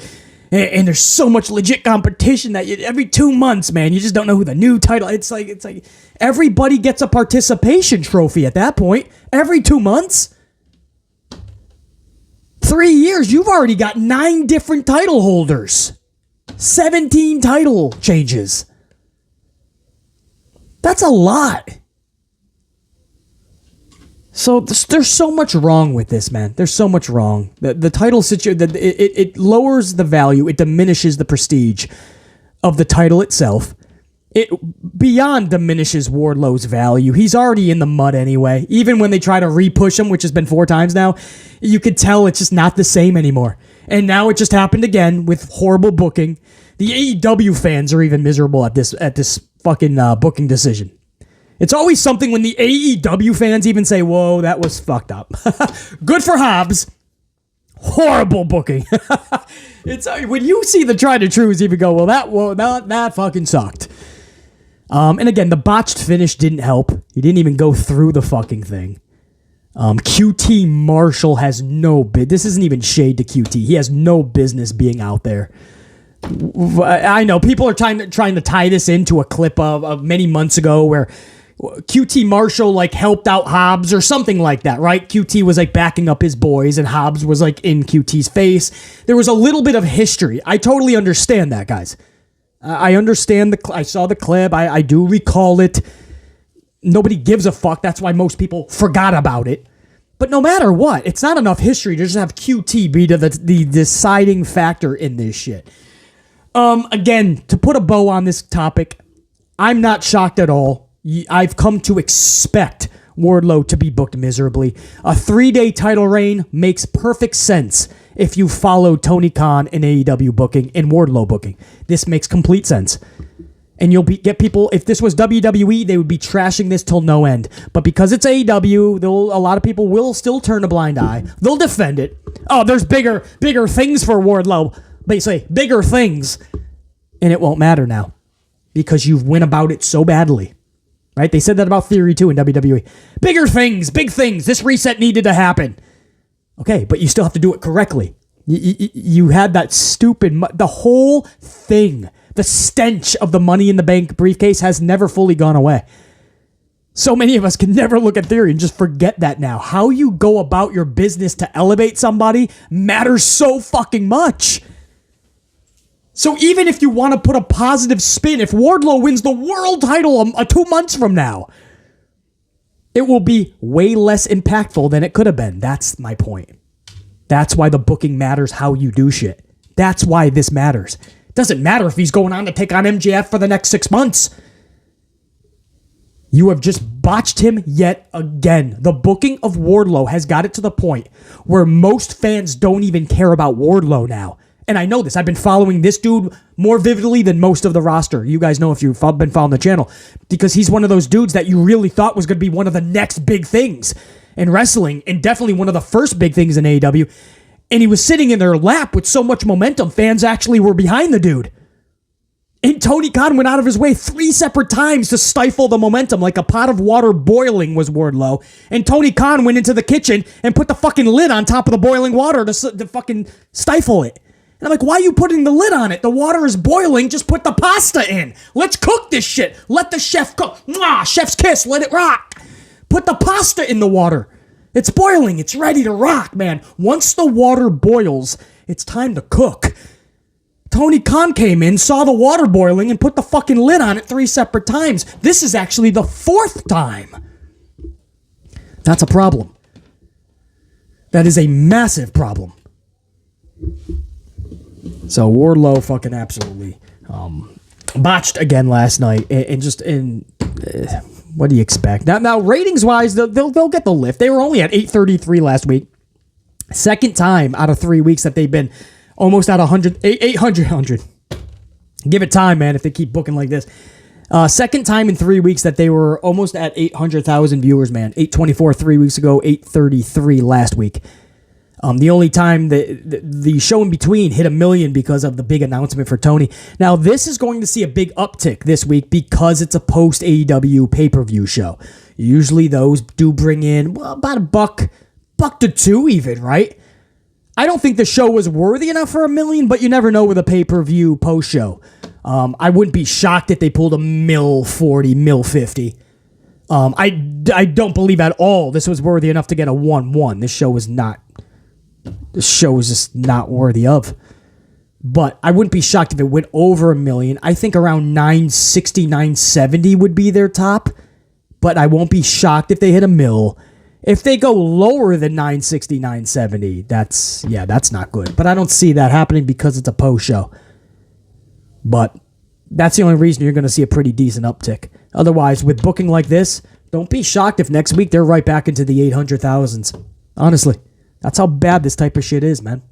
Speaker 1: and there's so much legit competition that every 2 months, man, you just don't know who the new title. It's like everybody gets a participation trophy at that point. Every 2 months, 3 years, you've already got 9 different title holders, 17 title changes. That's a lot. So there's so much wrong with this, man. There's so much wrong. The title situation, it lowers the value. It diminishes the prestige of the title itself. It beyond diminishes Wardlow's value. He's already in the mud anyway. Even when they try to re-push him, which has been 4 times now, you could tell it's just not the same anymore. And now it just happened again with horrible booking. The AEW fans are even miserable at this fucking booking decision. It's always something when the AEW fans even say, whoa, that was fucked up. Good for Hobbs. Horrible booking. It's when you see the tried and trues even go, that fucking sucked. And again, the botched finish didn't help. He didn't even go through the fucking thing. QT Marshall has no this isn't even shade to QT. He has no business being out there. I know people are trying to tie this into a clip of many months ago where QT Marshall like helped out Hobbs or something like that, right? QT was like backing up his boys and Hobbs was like in QT's face. There was a little bit of history. I totally understand that, guys. I understand I saw the clip. I do recall it. Nobody gives a fuck. That's why most people forgot about it. But no matter what, it's not enough history to just have QT be the deciding factor in this shit. Again, to put a bow on this topic, I'm not shocked at all. I've come to expect Wardlow to be booked miserably. A 3-day title reign makes perfect sense if you follow Tony Khan and AEW booking and Wardlow booking. This makes complete sense. And you'll get people, if this was WWE, they would be trashing this till no end. But because it's AEW, a lot of people will still turn a blind eye. They'll defend it. Oh, there's bigger things for Wardlow. Basically, bigger things. And it won't matter now. Because you went about it so badly. Right? They said that about Theory too in WWE. Bigger things, big things. This reset needed to happen. Okay, but you still have to do it correctly. You had that stupid, the whole thing, the stench of the Money in the Bank briefcase has never fully gone away. So many of us can never look at Theory and just forget that now. How you go about your business to elevate somebody matters so fucking much. So even if you want to put a positive spin, if Wardlow wins the world title 2 months from now, it will be way less impactful than it could have been. That's my point. That's why the booking matters, how you do shit. That's why this matters. It doesn't matter if he's going on to take on MJF for the next 6 months. You have just botched him yet again. The booking of Wardlow has got it to the point where most fans don't even care about Wardlow now. And I know this. I've been following this dude more vividly than most of the roster. You guys know if you've been following the channel. Because he's one of those dudes that you really thought was going to be one of the next big things in wrestling. And definitely one of the first big things in AEW. And he was sitting in their lap with so much momentum. Fans actually were behind the dude. And Tony Khan went out of his way 3 separate times to stifle the momentum like a pot of water boiling was Wardlow. And Tony Khan went into the kitchen and put the fucking lid on top of the boiling water to fucking stifle it. And I'm like, why are you putting the lid on it? The water is boiling. Just put the pasta in. Let's cook this shit. Let the chef cook. Mwah, chef's kiss. Let it rock. Put the pasta in the water. It's boiling. It's ready to rock, man. Once the water boils, it's time to cook. Tony Khan came in, saw the water boiling, and put the fucking lid on it 3 separate times. This is actually the 4th time. That's a problem. That is a massive problem. So Wardlow fucking absolutely botched again last night, what do you expect? Now ratings wise, they'll get the lift. They were only at 833 last week. Second time out of 3 weeks that they've been almost at 800. Give it time, man, if they keep booking like this. Second time in 3 weeks that they were almost at 800,000 viewers, man. 824 3 weeks ago, 833 last week. The only time the show in between hit 1 million because of the big announcement for Tony. Now, this is going to see a big uptick this week because it's a post-AEW pay-per-view show. Usually those do bring in, well, about a buck to $2 even, right? I don't think the show was worthy enough for 1 million, but you never know with a pay-per-view post-show. I wouldn't be shocked if they pulled $1.40, $1.50. I don't believe at all this was worthy enough to get a 1-1. This show is just not worthy of. But I wouldn't be shocked if it went over 1 million. I think around 960, 970 would be their top. But I won't be shocked if they hit 1 mil. If they go lower than 960, 970, that's not good. But I don't see that happening because it's a post show. But that's the only reason you're going to see a pretty decent uptick. Otherwise, with booking like this, don't be shocked if next week they're right back into the 800,000s. Honestly, that's how bad this type of shit is, man.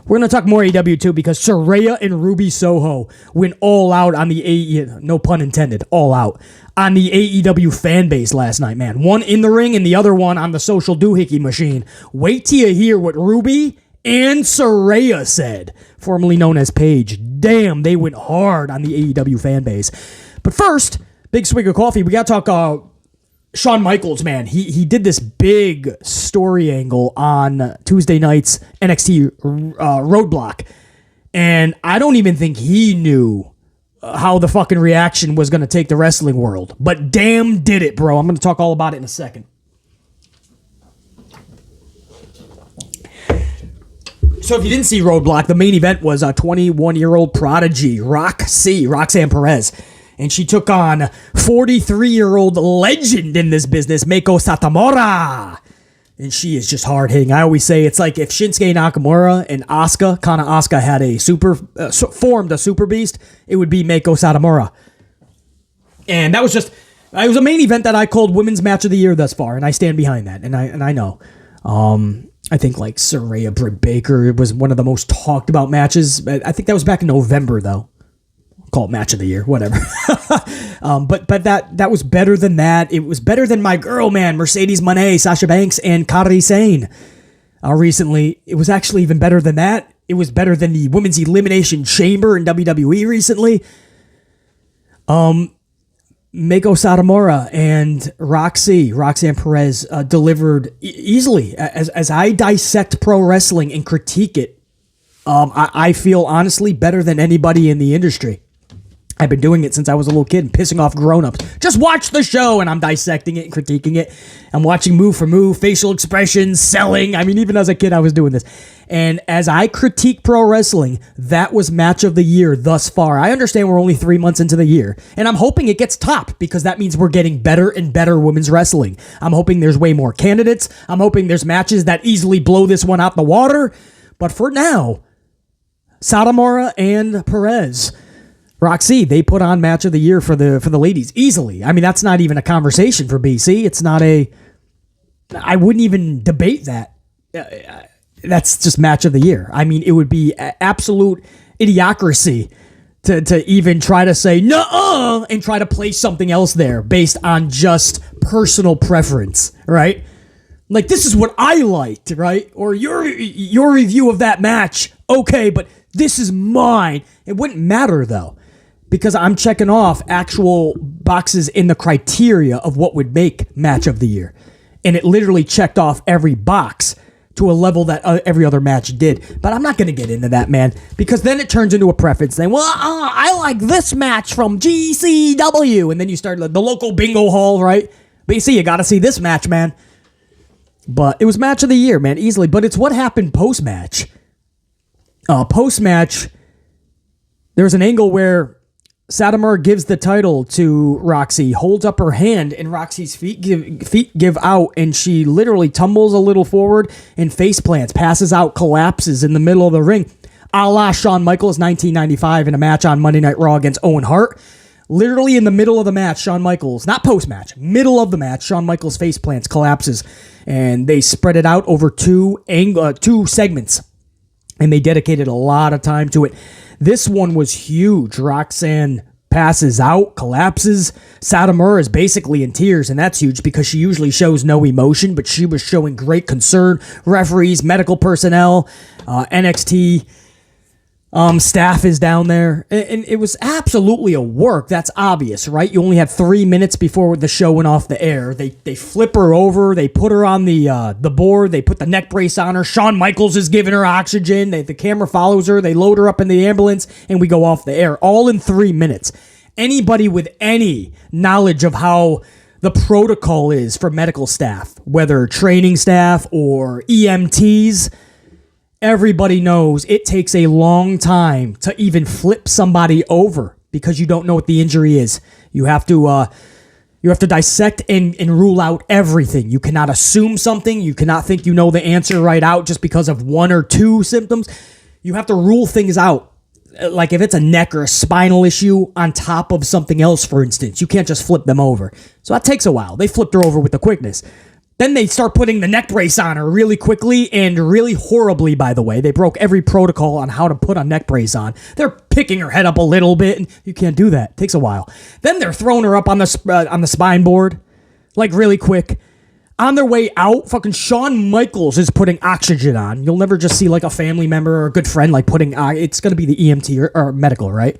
Speaker 1: We're going to talk more AEW too because Saraya and Ruby Soho went all out on the AEW, no pun intended, all out, on the AEW fan base last night, man. One in the ring and the other one on the social doohickey machine. Wait till you hear what Ruby and Saraya said, formerly known as Paige. Damn, they went hard on the AEW fan base. But first, big swig of coffee. We got to talk Shawn Michaels, man. He did this big story angle on Tuesday night's NXT Roadblock. And I don't even think he knew how the fucking reaction was going to take the wrestling world. But damn did it, bro. I'm going to talk all about it in a second. So if you didn't see Roadblock, the main event was a 21-year-old prodigy, Rok-C, Roxanne Perez. And she took on 43-year-old legend in this business, Meiko Satomura. And she is just hard-hitting. I always say it's like if Shinsuke Nakamura and Asuka, Khan Asuka, had a formed a super beast, it would be Meiko Satomura. And that was it was a main event that I called Women's Match of the Year thus far, and I stand behind that. And I know. I think like Saraya Britt Baker was one of the most talked about matches. I think that was back in November, though. Call it Match of the Year, whatever. But that was better than that. It was better than my girl, man, Mercedes Moné, Sasha Banks, and Kairi Sane. Recently, it was actually even better than that. It was better than the Women's Elimination Chamber in WWE recently. Meiko Satomura and Rok-C, Roxanne Perez, delivered easily. As I dissect pro wrestling and critique it, I feel honestly better than anybody in the industry. I've been doing it since I was a little kid and pissing off grown-ups. Just watch the show, and I'm dissecting it and critiquing it. I'm watching move for move, facial expressions, selling. I mean, even as a kid, I was doing this. And as I critique pro wrestling, that was Match of the Year thus far. I understand we're only 3 months into the year, and I'm hoping it gets top because that means we're getting better and better women's wrestling. I'm hoping there's way more candidates. I'm hoping there's matches that easily blow this one out the water. But for now, Satomura and Perez, Rok-C, they put on Match of the Year for the ladies easily. I mean, that's not even a conversation for BC. It's not I wouldn't even debate that. that's just match of the year. I mean, it would be absolute idiocracy to even try to say no and try to place something else there based on just personal preference, right? Like, this is what I liked, right? Or your review of that match, okay, but this is mine. It wouldn't matter, though, because I'm checking off actual boxes in the criteria of what would make match of the year. And it literally checked off every box to a level that every other match did. But I'm not going to get into that, man, because then it turns into a preference thing. Well, I like this match from GCW. And then you start the local bingo hall, right? But you see, you got to see this match, man. But it was match of the year, man, easily. But it's what happened post-match. Post-match, there was an angle where Satomura gives the title to Rok-C, holds up her hand, and Roxy's feet give out, and she literally tumbles a little forward and face plants, passes out, collapses in the middle of the ring, a la Shawn Michaels 1995 in a match on Monday Night Raw against Owen Hart. Literally in the middle of the match, Shawn Michaels, not post-match, middle of the match, Shawn Michaels face plants, collapses, and they spread it out over two segments, and they dedicated a lot of time to it. This one was huge. Roxanne passes out, collapses. Satomura is basically in tears, and that's huge because she usually shows no emotion, but she was showing great concern. Referees, medical personnel, NXT staff is down there, and it was absolutely a work. That's obvious, right? You only had 3 minutes before the show went off the air. They flip her over, they put her on the board, they put the neck brace on her. Shawn Michaels is giving her oxygen. The camera follows her, they load her up in the ambulance, and we go off the air, all in 3 minutes. Anybody with any knowledge of how the protocol is for medical staff, whether training staff or EMTs, everybody knows it takes a long time to even flip somebody over because you don't know what the injury is. You have to dissect and rule out everything. You cannot assume something. You cannot think you know the answer right out just because of one or two symptoms. You have to rule things out. Like if it's a neck or a spinal issue on top of something else, for instance, you can't just flip them over. So that takes a while. They flipped her over with the quickness. Then they start putting the neck brace on her really quickly and really horribly, by the way. They broke every protocol on how to put a neck brace on. They're picking her head up a little bit, and you can't do that. It takes a while. Then they're throwing her up on the spine board, like really quick. On their way out, fucking Shawn Michaels is putting oxygen on. You'll never just see like a family member or a good friend like putting, it's going to be the EMT or medical, right?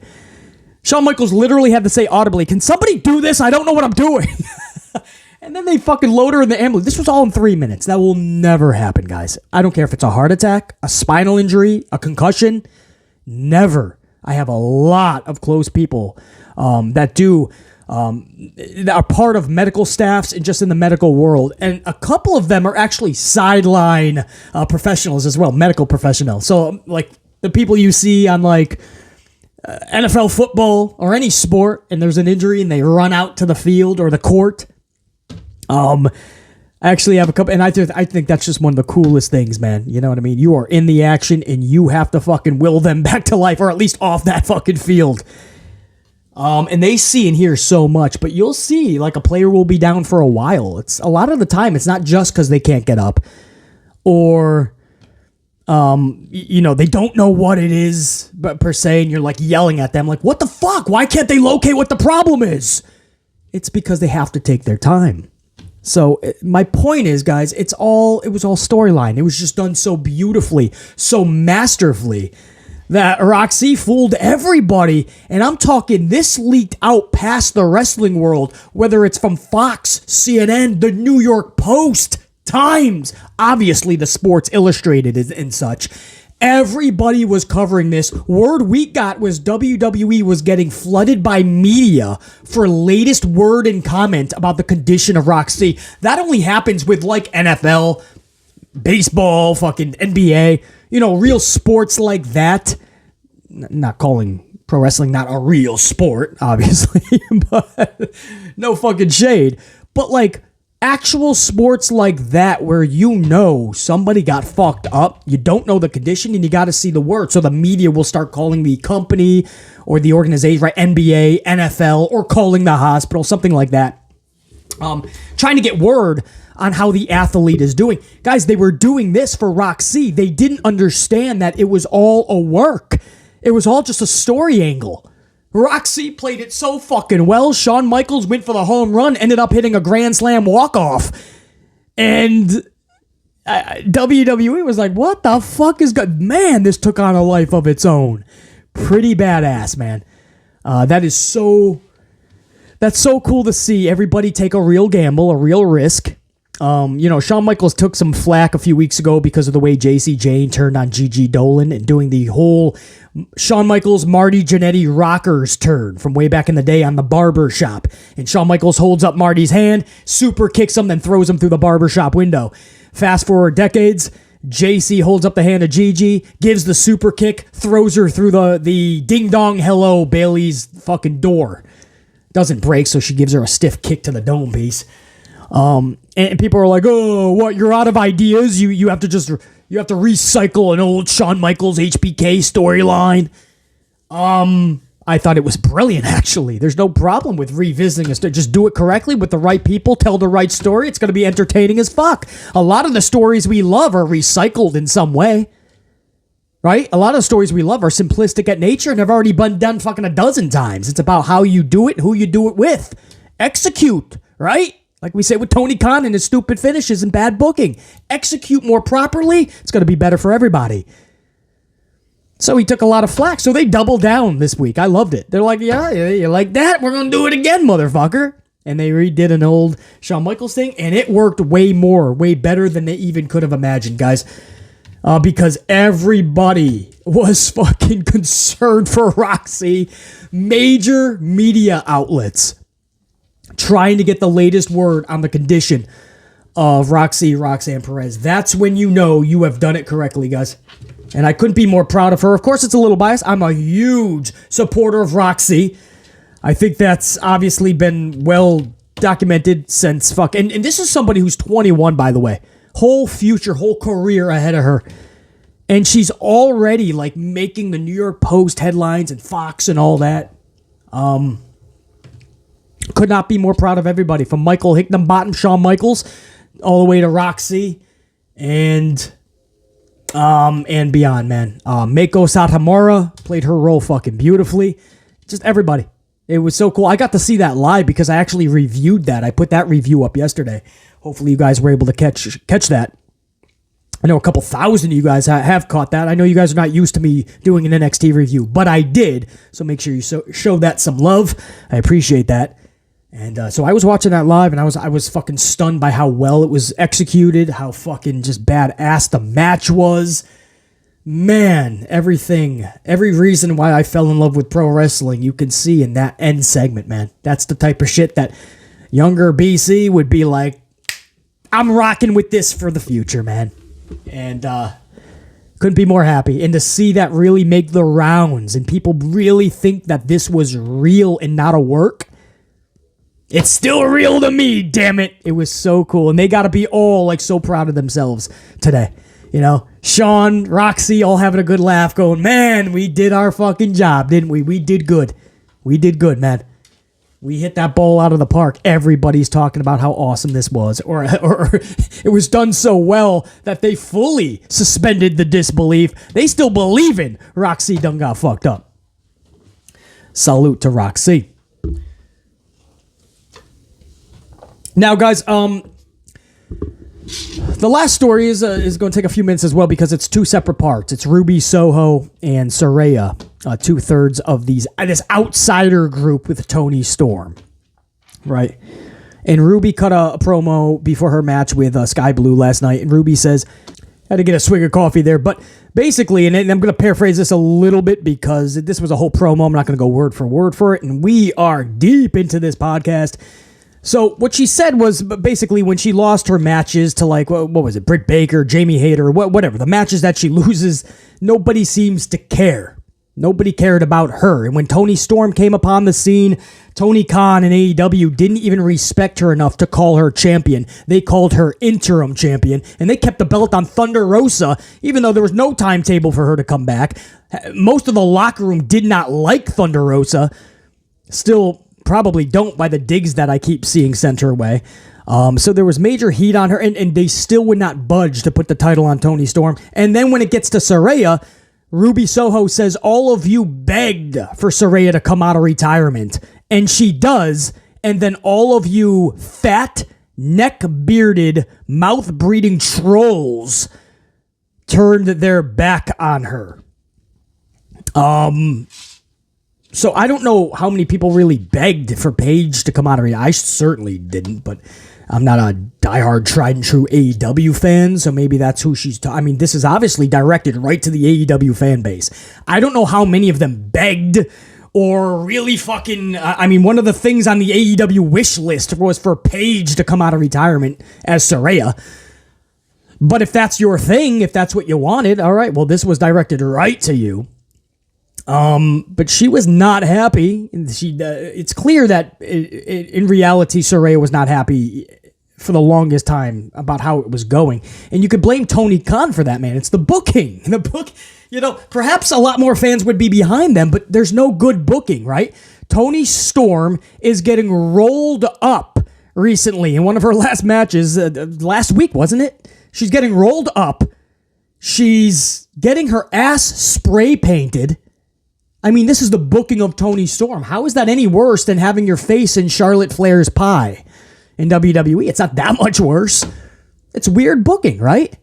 Speaker 1: Shawn Michaels literally had to say audibly, "Can somebody do this? I don't know what I'm doing." And then they fucking load her in the ambulance. This was all in 3 minutes. That will never happen, guys. I don't care if it's a heart attack, a spinal injury, a concussion. Never. I have a lot of close people that are part of medical staffs and just in the medical world. And a couple of them are actually sideline professionals as well, medical professionals. So like the people you see on like NFL football or any sport, and there's an injury and they run out to the field or the court. I actually have a couple, and I think that's just one of the coolest things, man. You know what I mean? You are in the action, and you have to fucking will them back to life, or at least off that fucking field. And they see and hear so much, but you'll see, like, a player will be down for a while. It's a lot of the time, it's not just because they can't get up, or, they don't know what it is, but per se, and you're, like, yelling at them, like, what the fuck? Why can't they locate what the problem is? It's because they have to take their time. So my point is, guys, it was all storyline. It was just done so beautifully, so masterfully that Rok-C fooled everybody. And I'm talking this leaked out past the wrestling world, whether it's from Fox, CNN, the New York Post, Times, obviously the Sports Illustrated and such. Everybody was covering this. Word we got was WWE was getting flooded by media for latest word and comment about the condition of Rok-C. That only happens with like NFL, baseball, fucking NBA, real sports like that. Not calling pro wrestling not a real sport, obviously, but no fucking shade. But like, actual sports like that where somebody got fucked up, you don't know the condition, and you got to see the word. So the media will start calling the company or the organization, right? NBA, NFL, or calling the hospital, something like that. trying to get word on how the athlete is doing. Guys, they were doing this for Rok-C. They didn't understand that it was all a work. It was all just a story angle. Rok-C played it so fucking well. Shawn Michaels went for the home run, ended up hitting a Grand Slam walk-off. And WWE was like, what the fuck is good? Man, this took on a life of its own. Pretty badass, man. That's so cool to see everybody take a real gamble, a real risk. Shawn Michaels took some flack a few weeks ago because of the way JC Jane turned on Gigi Dolan and doing the whole Shawn Michaels, Marty Jannetty rockers turn from way back in the day on the barber shop. And Shawn Michaels holds up Marty's hand, super kicks him, then throws him through the barber shop window. Fast forward decades, JC holds up the hand of Gigi, gives the super kick, throws her through the ding dong hello Bailey's fucking door. Doesn't break, so she gives her a stiff kick to the dome piece. And people are like, oh, what, you're out of ideas? You have to recycle an old Shawn Michaels HBK storyline. I thought it was brilliant, actually. There's no problem with revisiting a story. Just do it correctly with the right people, tell the right story. It's going to be entertaining as fuck. A lot of the stories we love are recycled in some way. Right? A lot of the stories we love are simplistic at nature and have already been done fucking a dozen times. It's about how you do it and who you do it with. Execute, right? Like we say with Tony Khan and his stupid finishes and bad booking. Execute more properly, it's going to be better for everybody. So he took a lot of flack. So they doubled down this week. I loved it. They're like, yeah, you like that? We're going to do it again, motherfucker. And they redid an old Shawn Michaels thing, and it worked way better than they even could have imagined, guys. Because everybody was fucking concerned for Rok-C. Major media outlets trying to get the latest word on the condition of Rok-C, Roxanne Perez. That's when you know you have done it correctly, guys. And I couldn't be more proud of her. Of course, it's a little biased. I'm a huge supporter of Rok-C. I think that's obviously been well documented since fuck. And this is somebody who's 21, by the way. Whole future, whole career ahead of her. And she's already like making the New York Post headlines and Fox and all that. Could not be more proud of everybody. From Michael Hickenbottom, Shawn Michaels, all the way to Rok-C and beyond, man. Meiko Satomura played her role fucking beautifully. Just everybody. It was so cool. I got to see that live because I actually reviewed that. I put that review up yesterday. Hopefully you guys were able to catch that. I know a couple thousand of you guys have caught that. I know you guys are not used to me doing an NXT review, but I did. So make sure you show that some love. I appreciate that. And so I was watching that live, and I was fucking stunned by how well it was executed, how fucking just badass the match was. Man, everything, every reason why I fell in love with pro wrestling, you can see in that end segment, man. That's the type of shit that younger BC would be like, I'm rocking with this for the future, man. And couldn't be more happy. And to see that really make the rounds and people really think that this was real and not a work, it's still real to me, damn it. It was so cool. And they got to be all like so proud of themselves today. You know, Shawn, Rok-C all having a good laugh going, man, we did our fucking job, didn't we? We did good. We did good, man. We hit that ball out of the park. Everybody's talking about how awesome this was. Or it was done so well that they fully suspended the disbelief. They still believe in Rok-C done got fucked up. Salute to Rok-C. Now, guys, the last story is going to take a few minutes as well because it's two separate parts. It's Ruby Soho and Saraya, 2/3 of this outsider group with Toni Storm, right? And Ruby cut a promo before her match with Sky Blue last night, and Ruby says, had to get a swig of coffee there, but basically, and I'm going to paraphrase this a little bit because this was a whole promo. I'm not going to go word for word for it, and we are deep into this podcast. So what she said was basically when she lost her matches to like, what was it, Britt Baker, Jamie Hayter, whatever, the matches that she loses, nobody seems to care. Nobody cared about her. And when Toni Storm came upon the scene, Tony Khan and AEW didn't even respect her enough to call her champion. They called her interim champion, and they kept the belt on Thunder Rosa, even though there was no timetable for her to come back. Most of the locker room did not like Thunder Rosa. Still probably don't by the digs that I keep seeing sent her way. So there was major heat on her, and they still would not budge to put the title on Toni Storm. And then when it gets to Saraya, Ruby Soho says all of you begged for Saraya to come out of retirement. And she does. And then all of you fat, neck-bearded, mouth-breathing trolls turned their back on her. So I don't know how many people really begged for Paige to come out of it. I certainly didn't, but I'm not a diehard, tried and true AEW fan, so maybe that's who she's I mean, this is obviously directed right to the AEW fan base. I don't know how many of them begged or really fucking... I mean, one of the things on the AEW wish list was for Paige to come out of retirement as Saraya. But if that's your thing, if that's what you wanted, all right, well, this was directed right to you. But she was not happy. It's clear that in reality, Saraya was not happy for the longest time about how it was going. And you could blame Tony Khan for that, man. It's the booking. The book, perhaps a lot more fans would be behind them, but there's no good booking, right? Toni Storm is getting rolled up recently in one of her last matches, last week, wasn't it? She's getting rolled up. She's getting her ass spray painted. I mean, this is the booking of Toni Storm. How is that any worse than having your face in Charlotte Flair's pie in WWE? It's not that much worse. It's weird booking, right?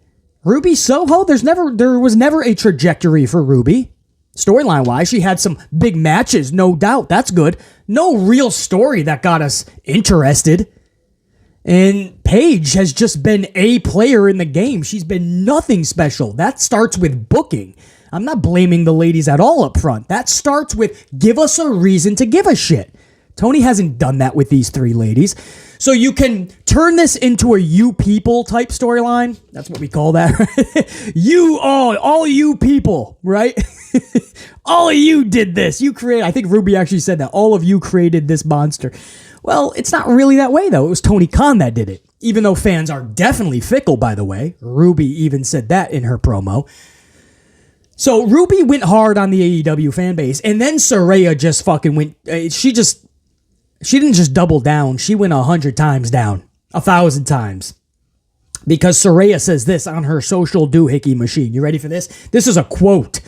Speaker 1: Ruby Soho, there was never a trajectory for Ruby. Storyline-wise, she had some big matches, no doubt. That's good. No real story that got us interested. And Paige has just been a player in the game. She's been nothing special. That starts with booking. I'm not blaming the ladies at all up front. That starts with give us a reason to give a shit. Tony hasn't done that with these three ladies. So you can turn this into a you people type storyline. That's what we call that. Right? All you people, right? All of you did this. I think Ruby actually said that. All of you created this monster. Well, it's not really that way, though. It was Tony Khan that did it. Even though fans are definitely fickle, by the way. Ruby even said that in her promo. So Ruby went hard on the AEW fan base, and then Saraya just fucking went... She didn't just double down. She went 100 times down. 1,000 times. Because Saraya says this on her social doohickey machine. You ready for this? This is a quote.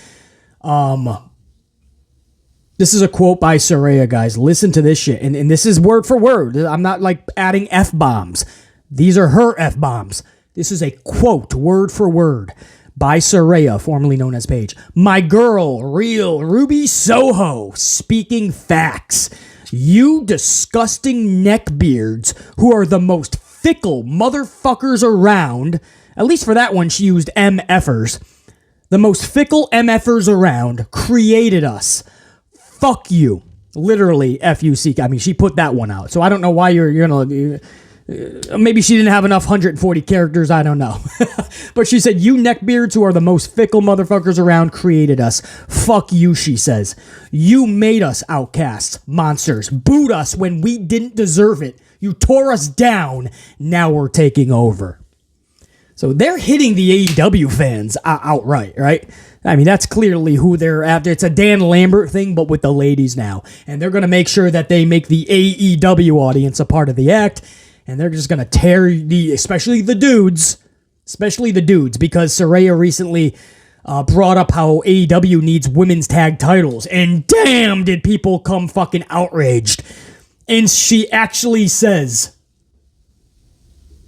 Speaker 1: This is a quote by Saraya, guys. Listen to this shit. And this is word for word. I'm not like adding F-bombs. These are her F-bombs. This is a quote, word for word, by Saraya, formerly known as Paige. My girl, real Ruby Soho, speaking facts. You disgusting neckbeards who are the most fickle motherfuckers around. At least for that one, she used MFers. The most fickle MFers around created us. Fuck you. Literally, F-U-C. I mean, she put that one out. So I don't know why you're gonna... maybe she didn't have enough 140 characters. I don't know. But she said, you neckbeards who are the most fickle motherfuckers around created us. Fuck you, she says. You made us outcasts, monsters. Booed us when we didn't deserve it. You tore us down. Now we're taking over. So they're hitting the AEW fans outright, right? I mean, that's clearly who they're after. It's a Dan Lambert thing, but with the ladies now. And they're going to make sure that they make the AEW audience a part of the act. And they're just going to tear especially the dudes, because Saraya recently brought up how AEW needs women's tag titles. And damn, did people come fucking outraged. And she actually says...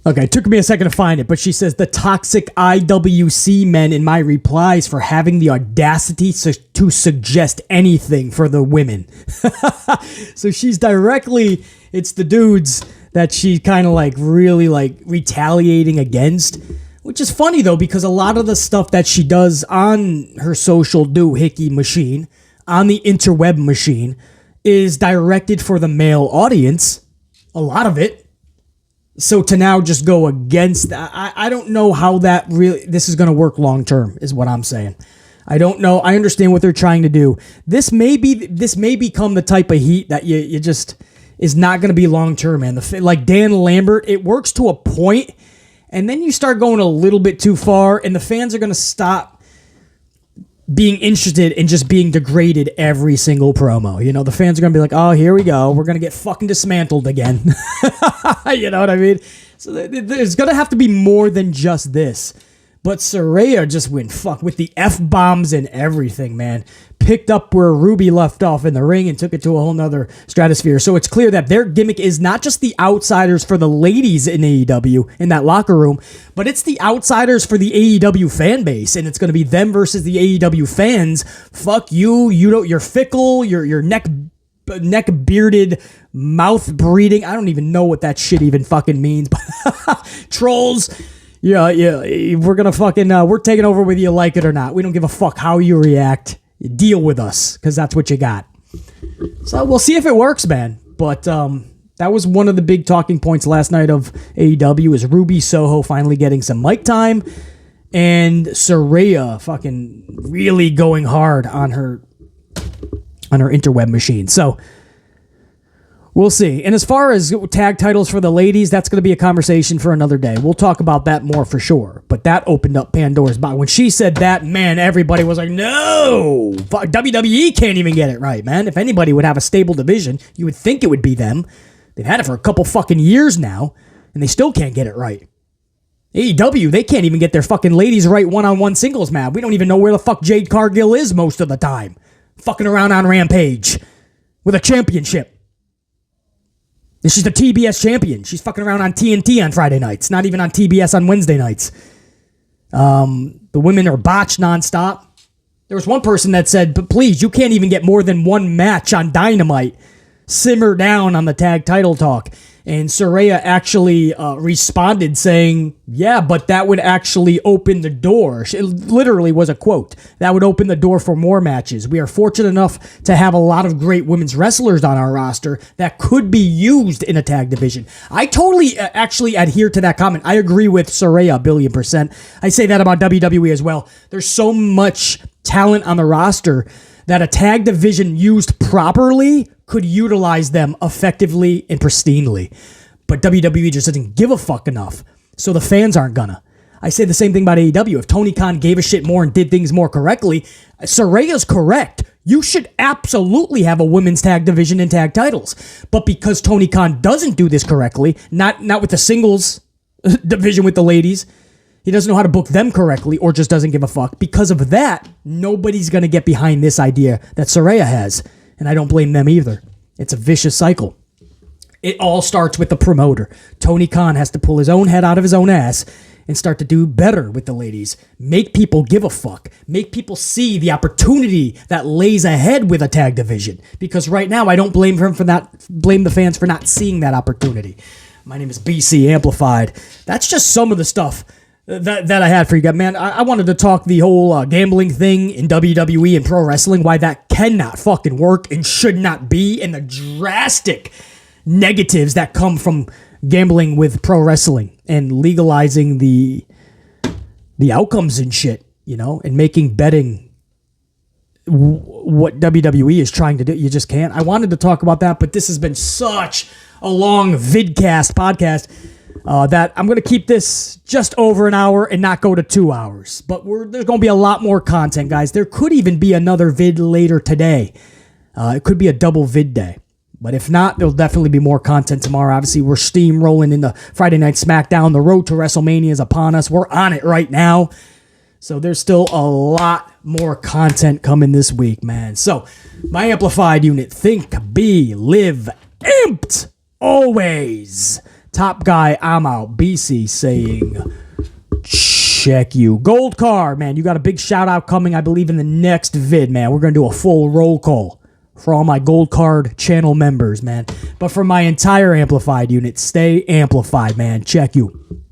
Speaker 1: Okay, it took me a second to find it, but she says the toxic IWC men in my replies for having the audacity to suggest anything for the women. So she's directly, it's the dudes that she's kind of like really like retaliating against, which is funny though, because a lot of the stuff that she does on her social doohickey machine, on the interweb machine, is directed for the male audience. A lot of it. So to now just go against that, I don't know how this is going to work long term, is what I'm saying. I don't know. I understand what they're trying to do. This may become the type of heat that you just is not going to be long term, man. Like Dan Lambert, it works to a point, and then you start going a little bit too far, and the fans are going to stop being interested in just being degraded every single promo. You know, the fans are going to be like, oh, here we go. We're going to get fucking dismantled again. You know what I mean? So there's going to have to be more than just this. But Saraya just went fuck with the F-bombs and everything, man. Picked up where Ruby left off in the ring and took it to a whole nother stratosphere. So it's clear that their gimmick is not just the outsiders for the ladies in AEW in that locker room, but it's the outsiders for the AEW fan base. And it's going to be them versus the AEW fans. Fuck you. You're fickle. You're neck bearded, mouth breeding. I don't even know what that shit even fucking means. Trolls. Yeah, we're gonna fucking, we're taking over whether you like it or not. We don't give a fuck how you react. Deal with us, because that's what you got. So we'll see if it works, man. But that was one of the big talking points last night of AEW, is Ruby Soho finally getting some mic time, and Saraya fucking really going hard on her interweb machine. So we'll see. And as far as tag titles for the ladies, that's going to be a conversation for another day. We'll talk about that more for sure. But that opened up Pandora's box. When she said that, man, everybody was like, no! WWE can't even get it right, man. If anybody would have a stable division, you would think it would be them. They've had it for a couple fucking years now, and they still can't get it right. AEW, they can't even get their fucking ladies right one-on-one singles match. We don't even know where the fuck Jade Cargill is most of the time. Fucking around on Rampage with a championship. And she's the TBS champion. She's fucking around on TNT on Friday nights. Not even on TBS on Wednesday nights. The women are botched nonstop. There was one person that said, but please, you can't even get more than one match on Dynamite. Simmer down on the tag title talk. And Saraya actually responded saying, yeah, but that would actually open the door. It literally was a quote. That would open the door for more matches. We are fortunate enough to have a lot of great women's wrestlers on our roster that could be used in a tag division. I totally actually adhere to that comment. I agree with Saraya 1,000,000,000%. I say that about WWE as well. There's so much talent on the roster that a tag division used properly could utilize them effectively and pristinely. But WWE just doesn't give a fuck enough, so the fans aren't gonna. I say the same thing about AEW. If Tony Khan gave a shit more and did things more correctly, Saraya's correct. You should absolutely have a women's tag division and tag titles. But because Tony Khan doesn't do this correctly, not with the singles division with the ladies, he doesn't know how to book them correctly or just doesn't give a fuck. Because of that, nobody's going to get behind this idea that Saraya has. And I don't blame them either. It's a vicious cycle. It all starts with the promoter. Tony Khan has to pull his own head out of his own ass and start to do better with the ladies. Make people give a fuck. Make people see the opportunity that lays ahead with a tag division. Because right now, I don't blame the fans for not seeing that opportunity. My name is BC Amplified. That's just some of the stuff that I had for you guys. Man, I wanted to talk the whole gambling thing in WWE and pro wrestling, why that cannot fucking work and should not be, and the drastic negatives that come from gambling with pro wrestling and legalizing the outcomes and shit, you know, and making betting what WWE is trying to do. You just can't. I wanted to talk about that, but this has been such a long vidcast podcast that I'm going to keep this just over an hour and not go to 2 hours. But there's going to be a lot more content, guys. There could even be another vid later today. It could be a double vid day. But if not, there'll definitely be more content tomorrow. Obviously, we're steamrolling in the Friday Night SmackDown. The road to WrestleMania is upon us. We're on it right now. So there's still a lot more content coming this week, man. So, my amplified unit, think, be, live, amped, always. Top guy, I'm out. BC saying, check you. Gold Car, man, you got a big shout out coming, I believe, in the next vid, man. We're going to do a full roll call for all my Gold Card channel members, man. But for my entire amplified unit, stay amplified, man. Check you.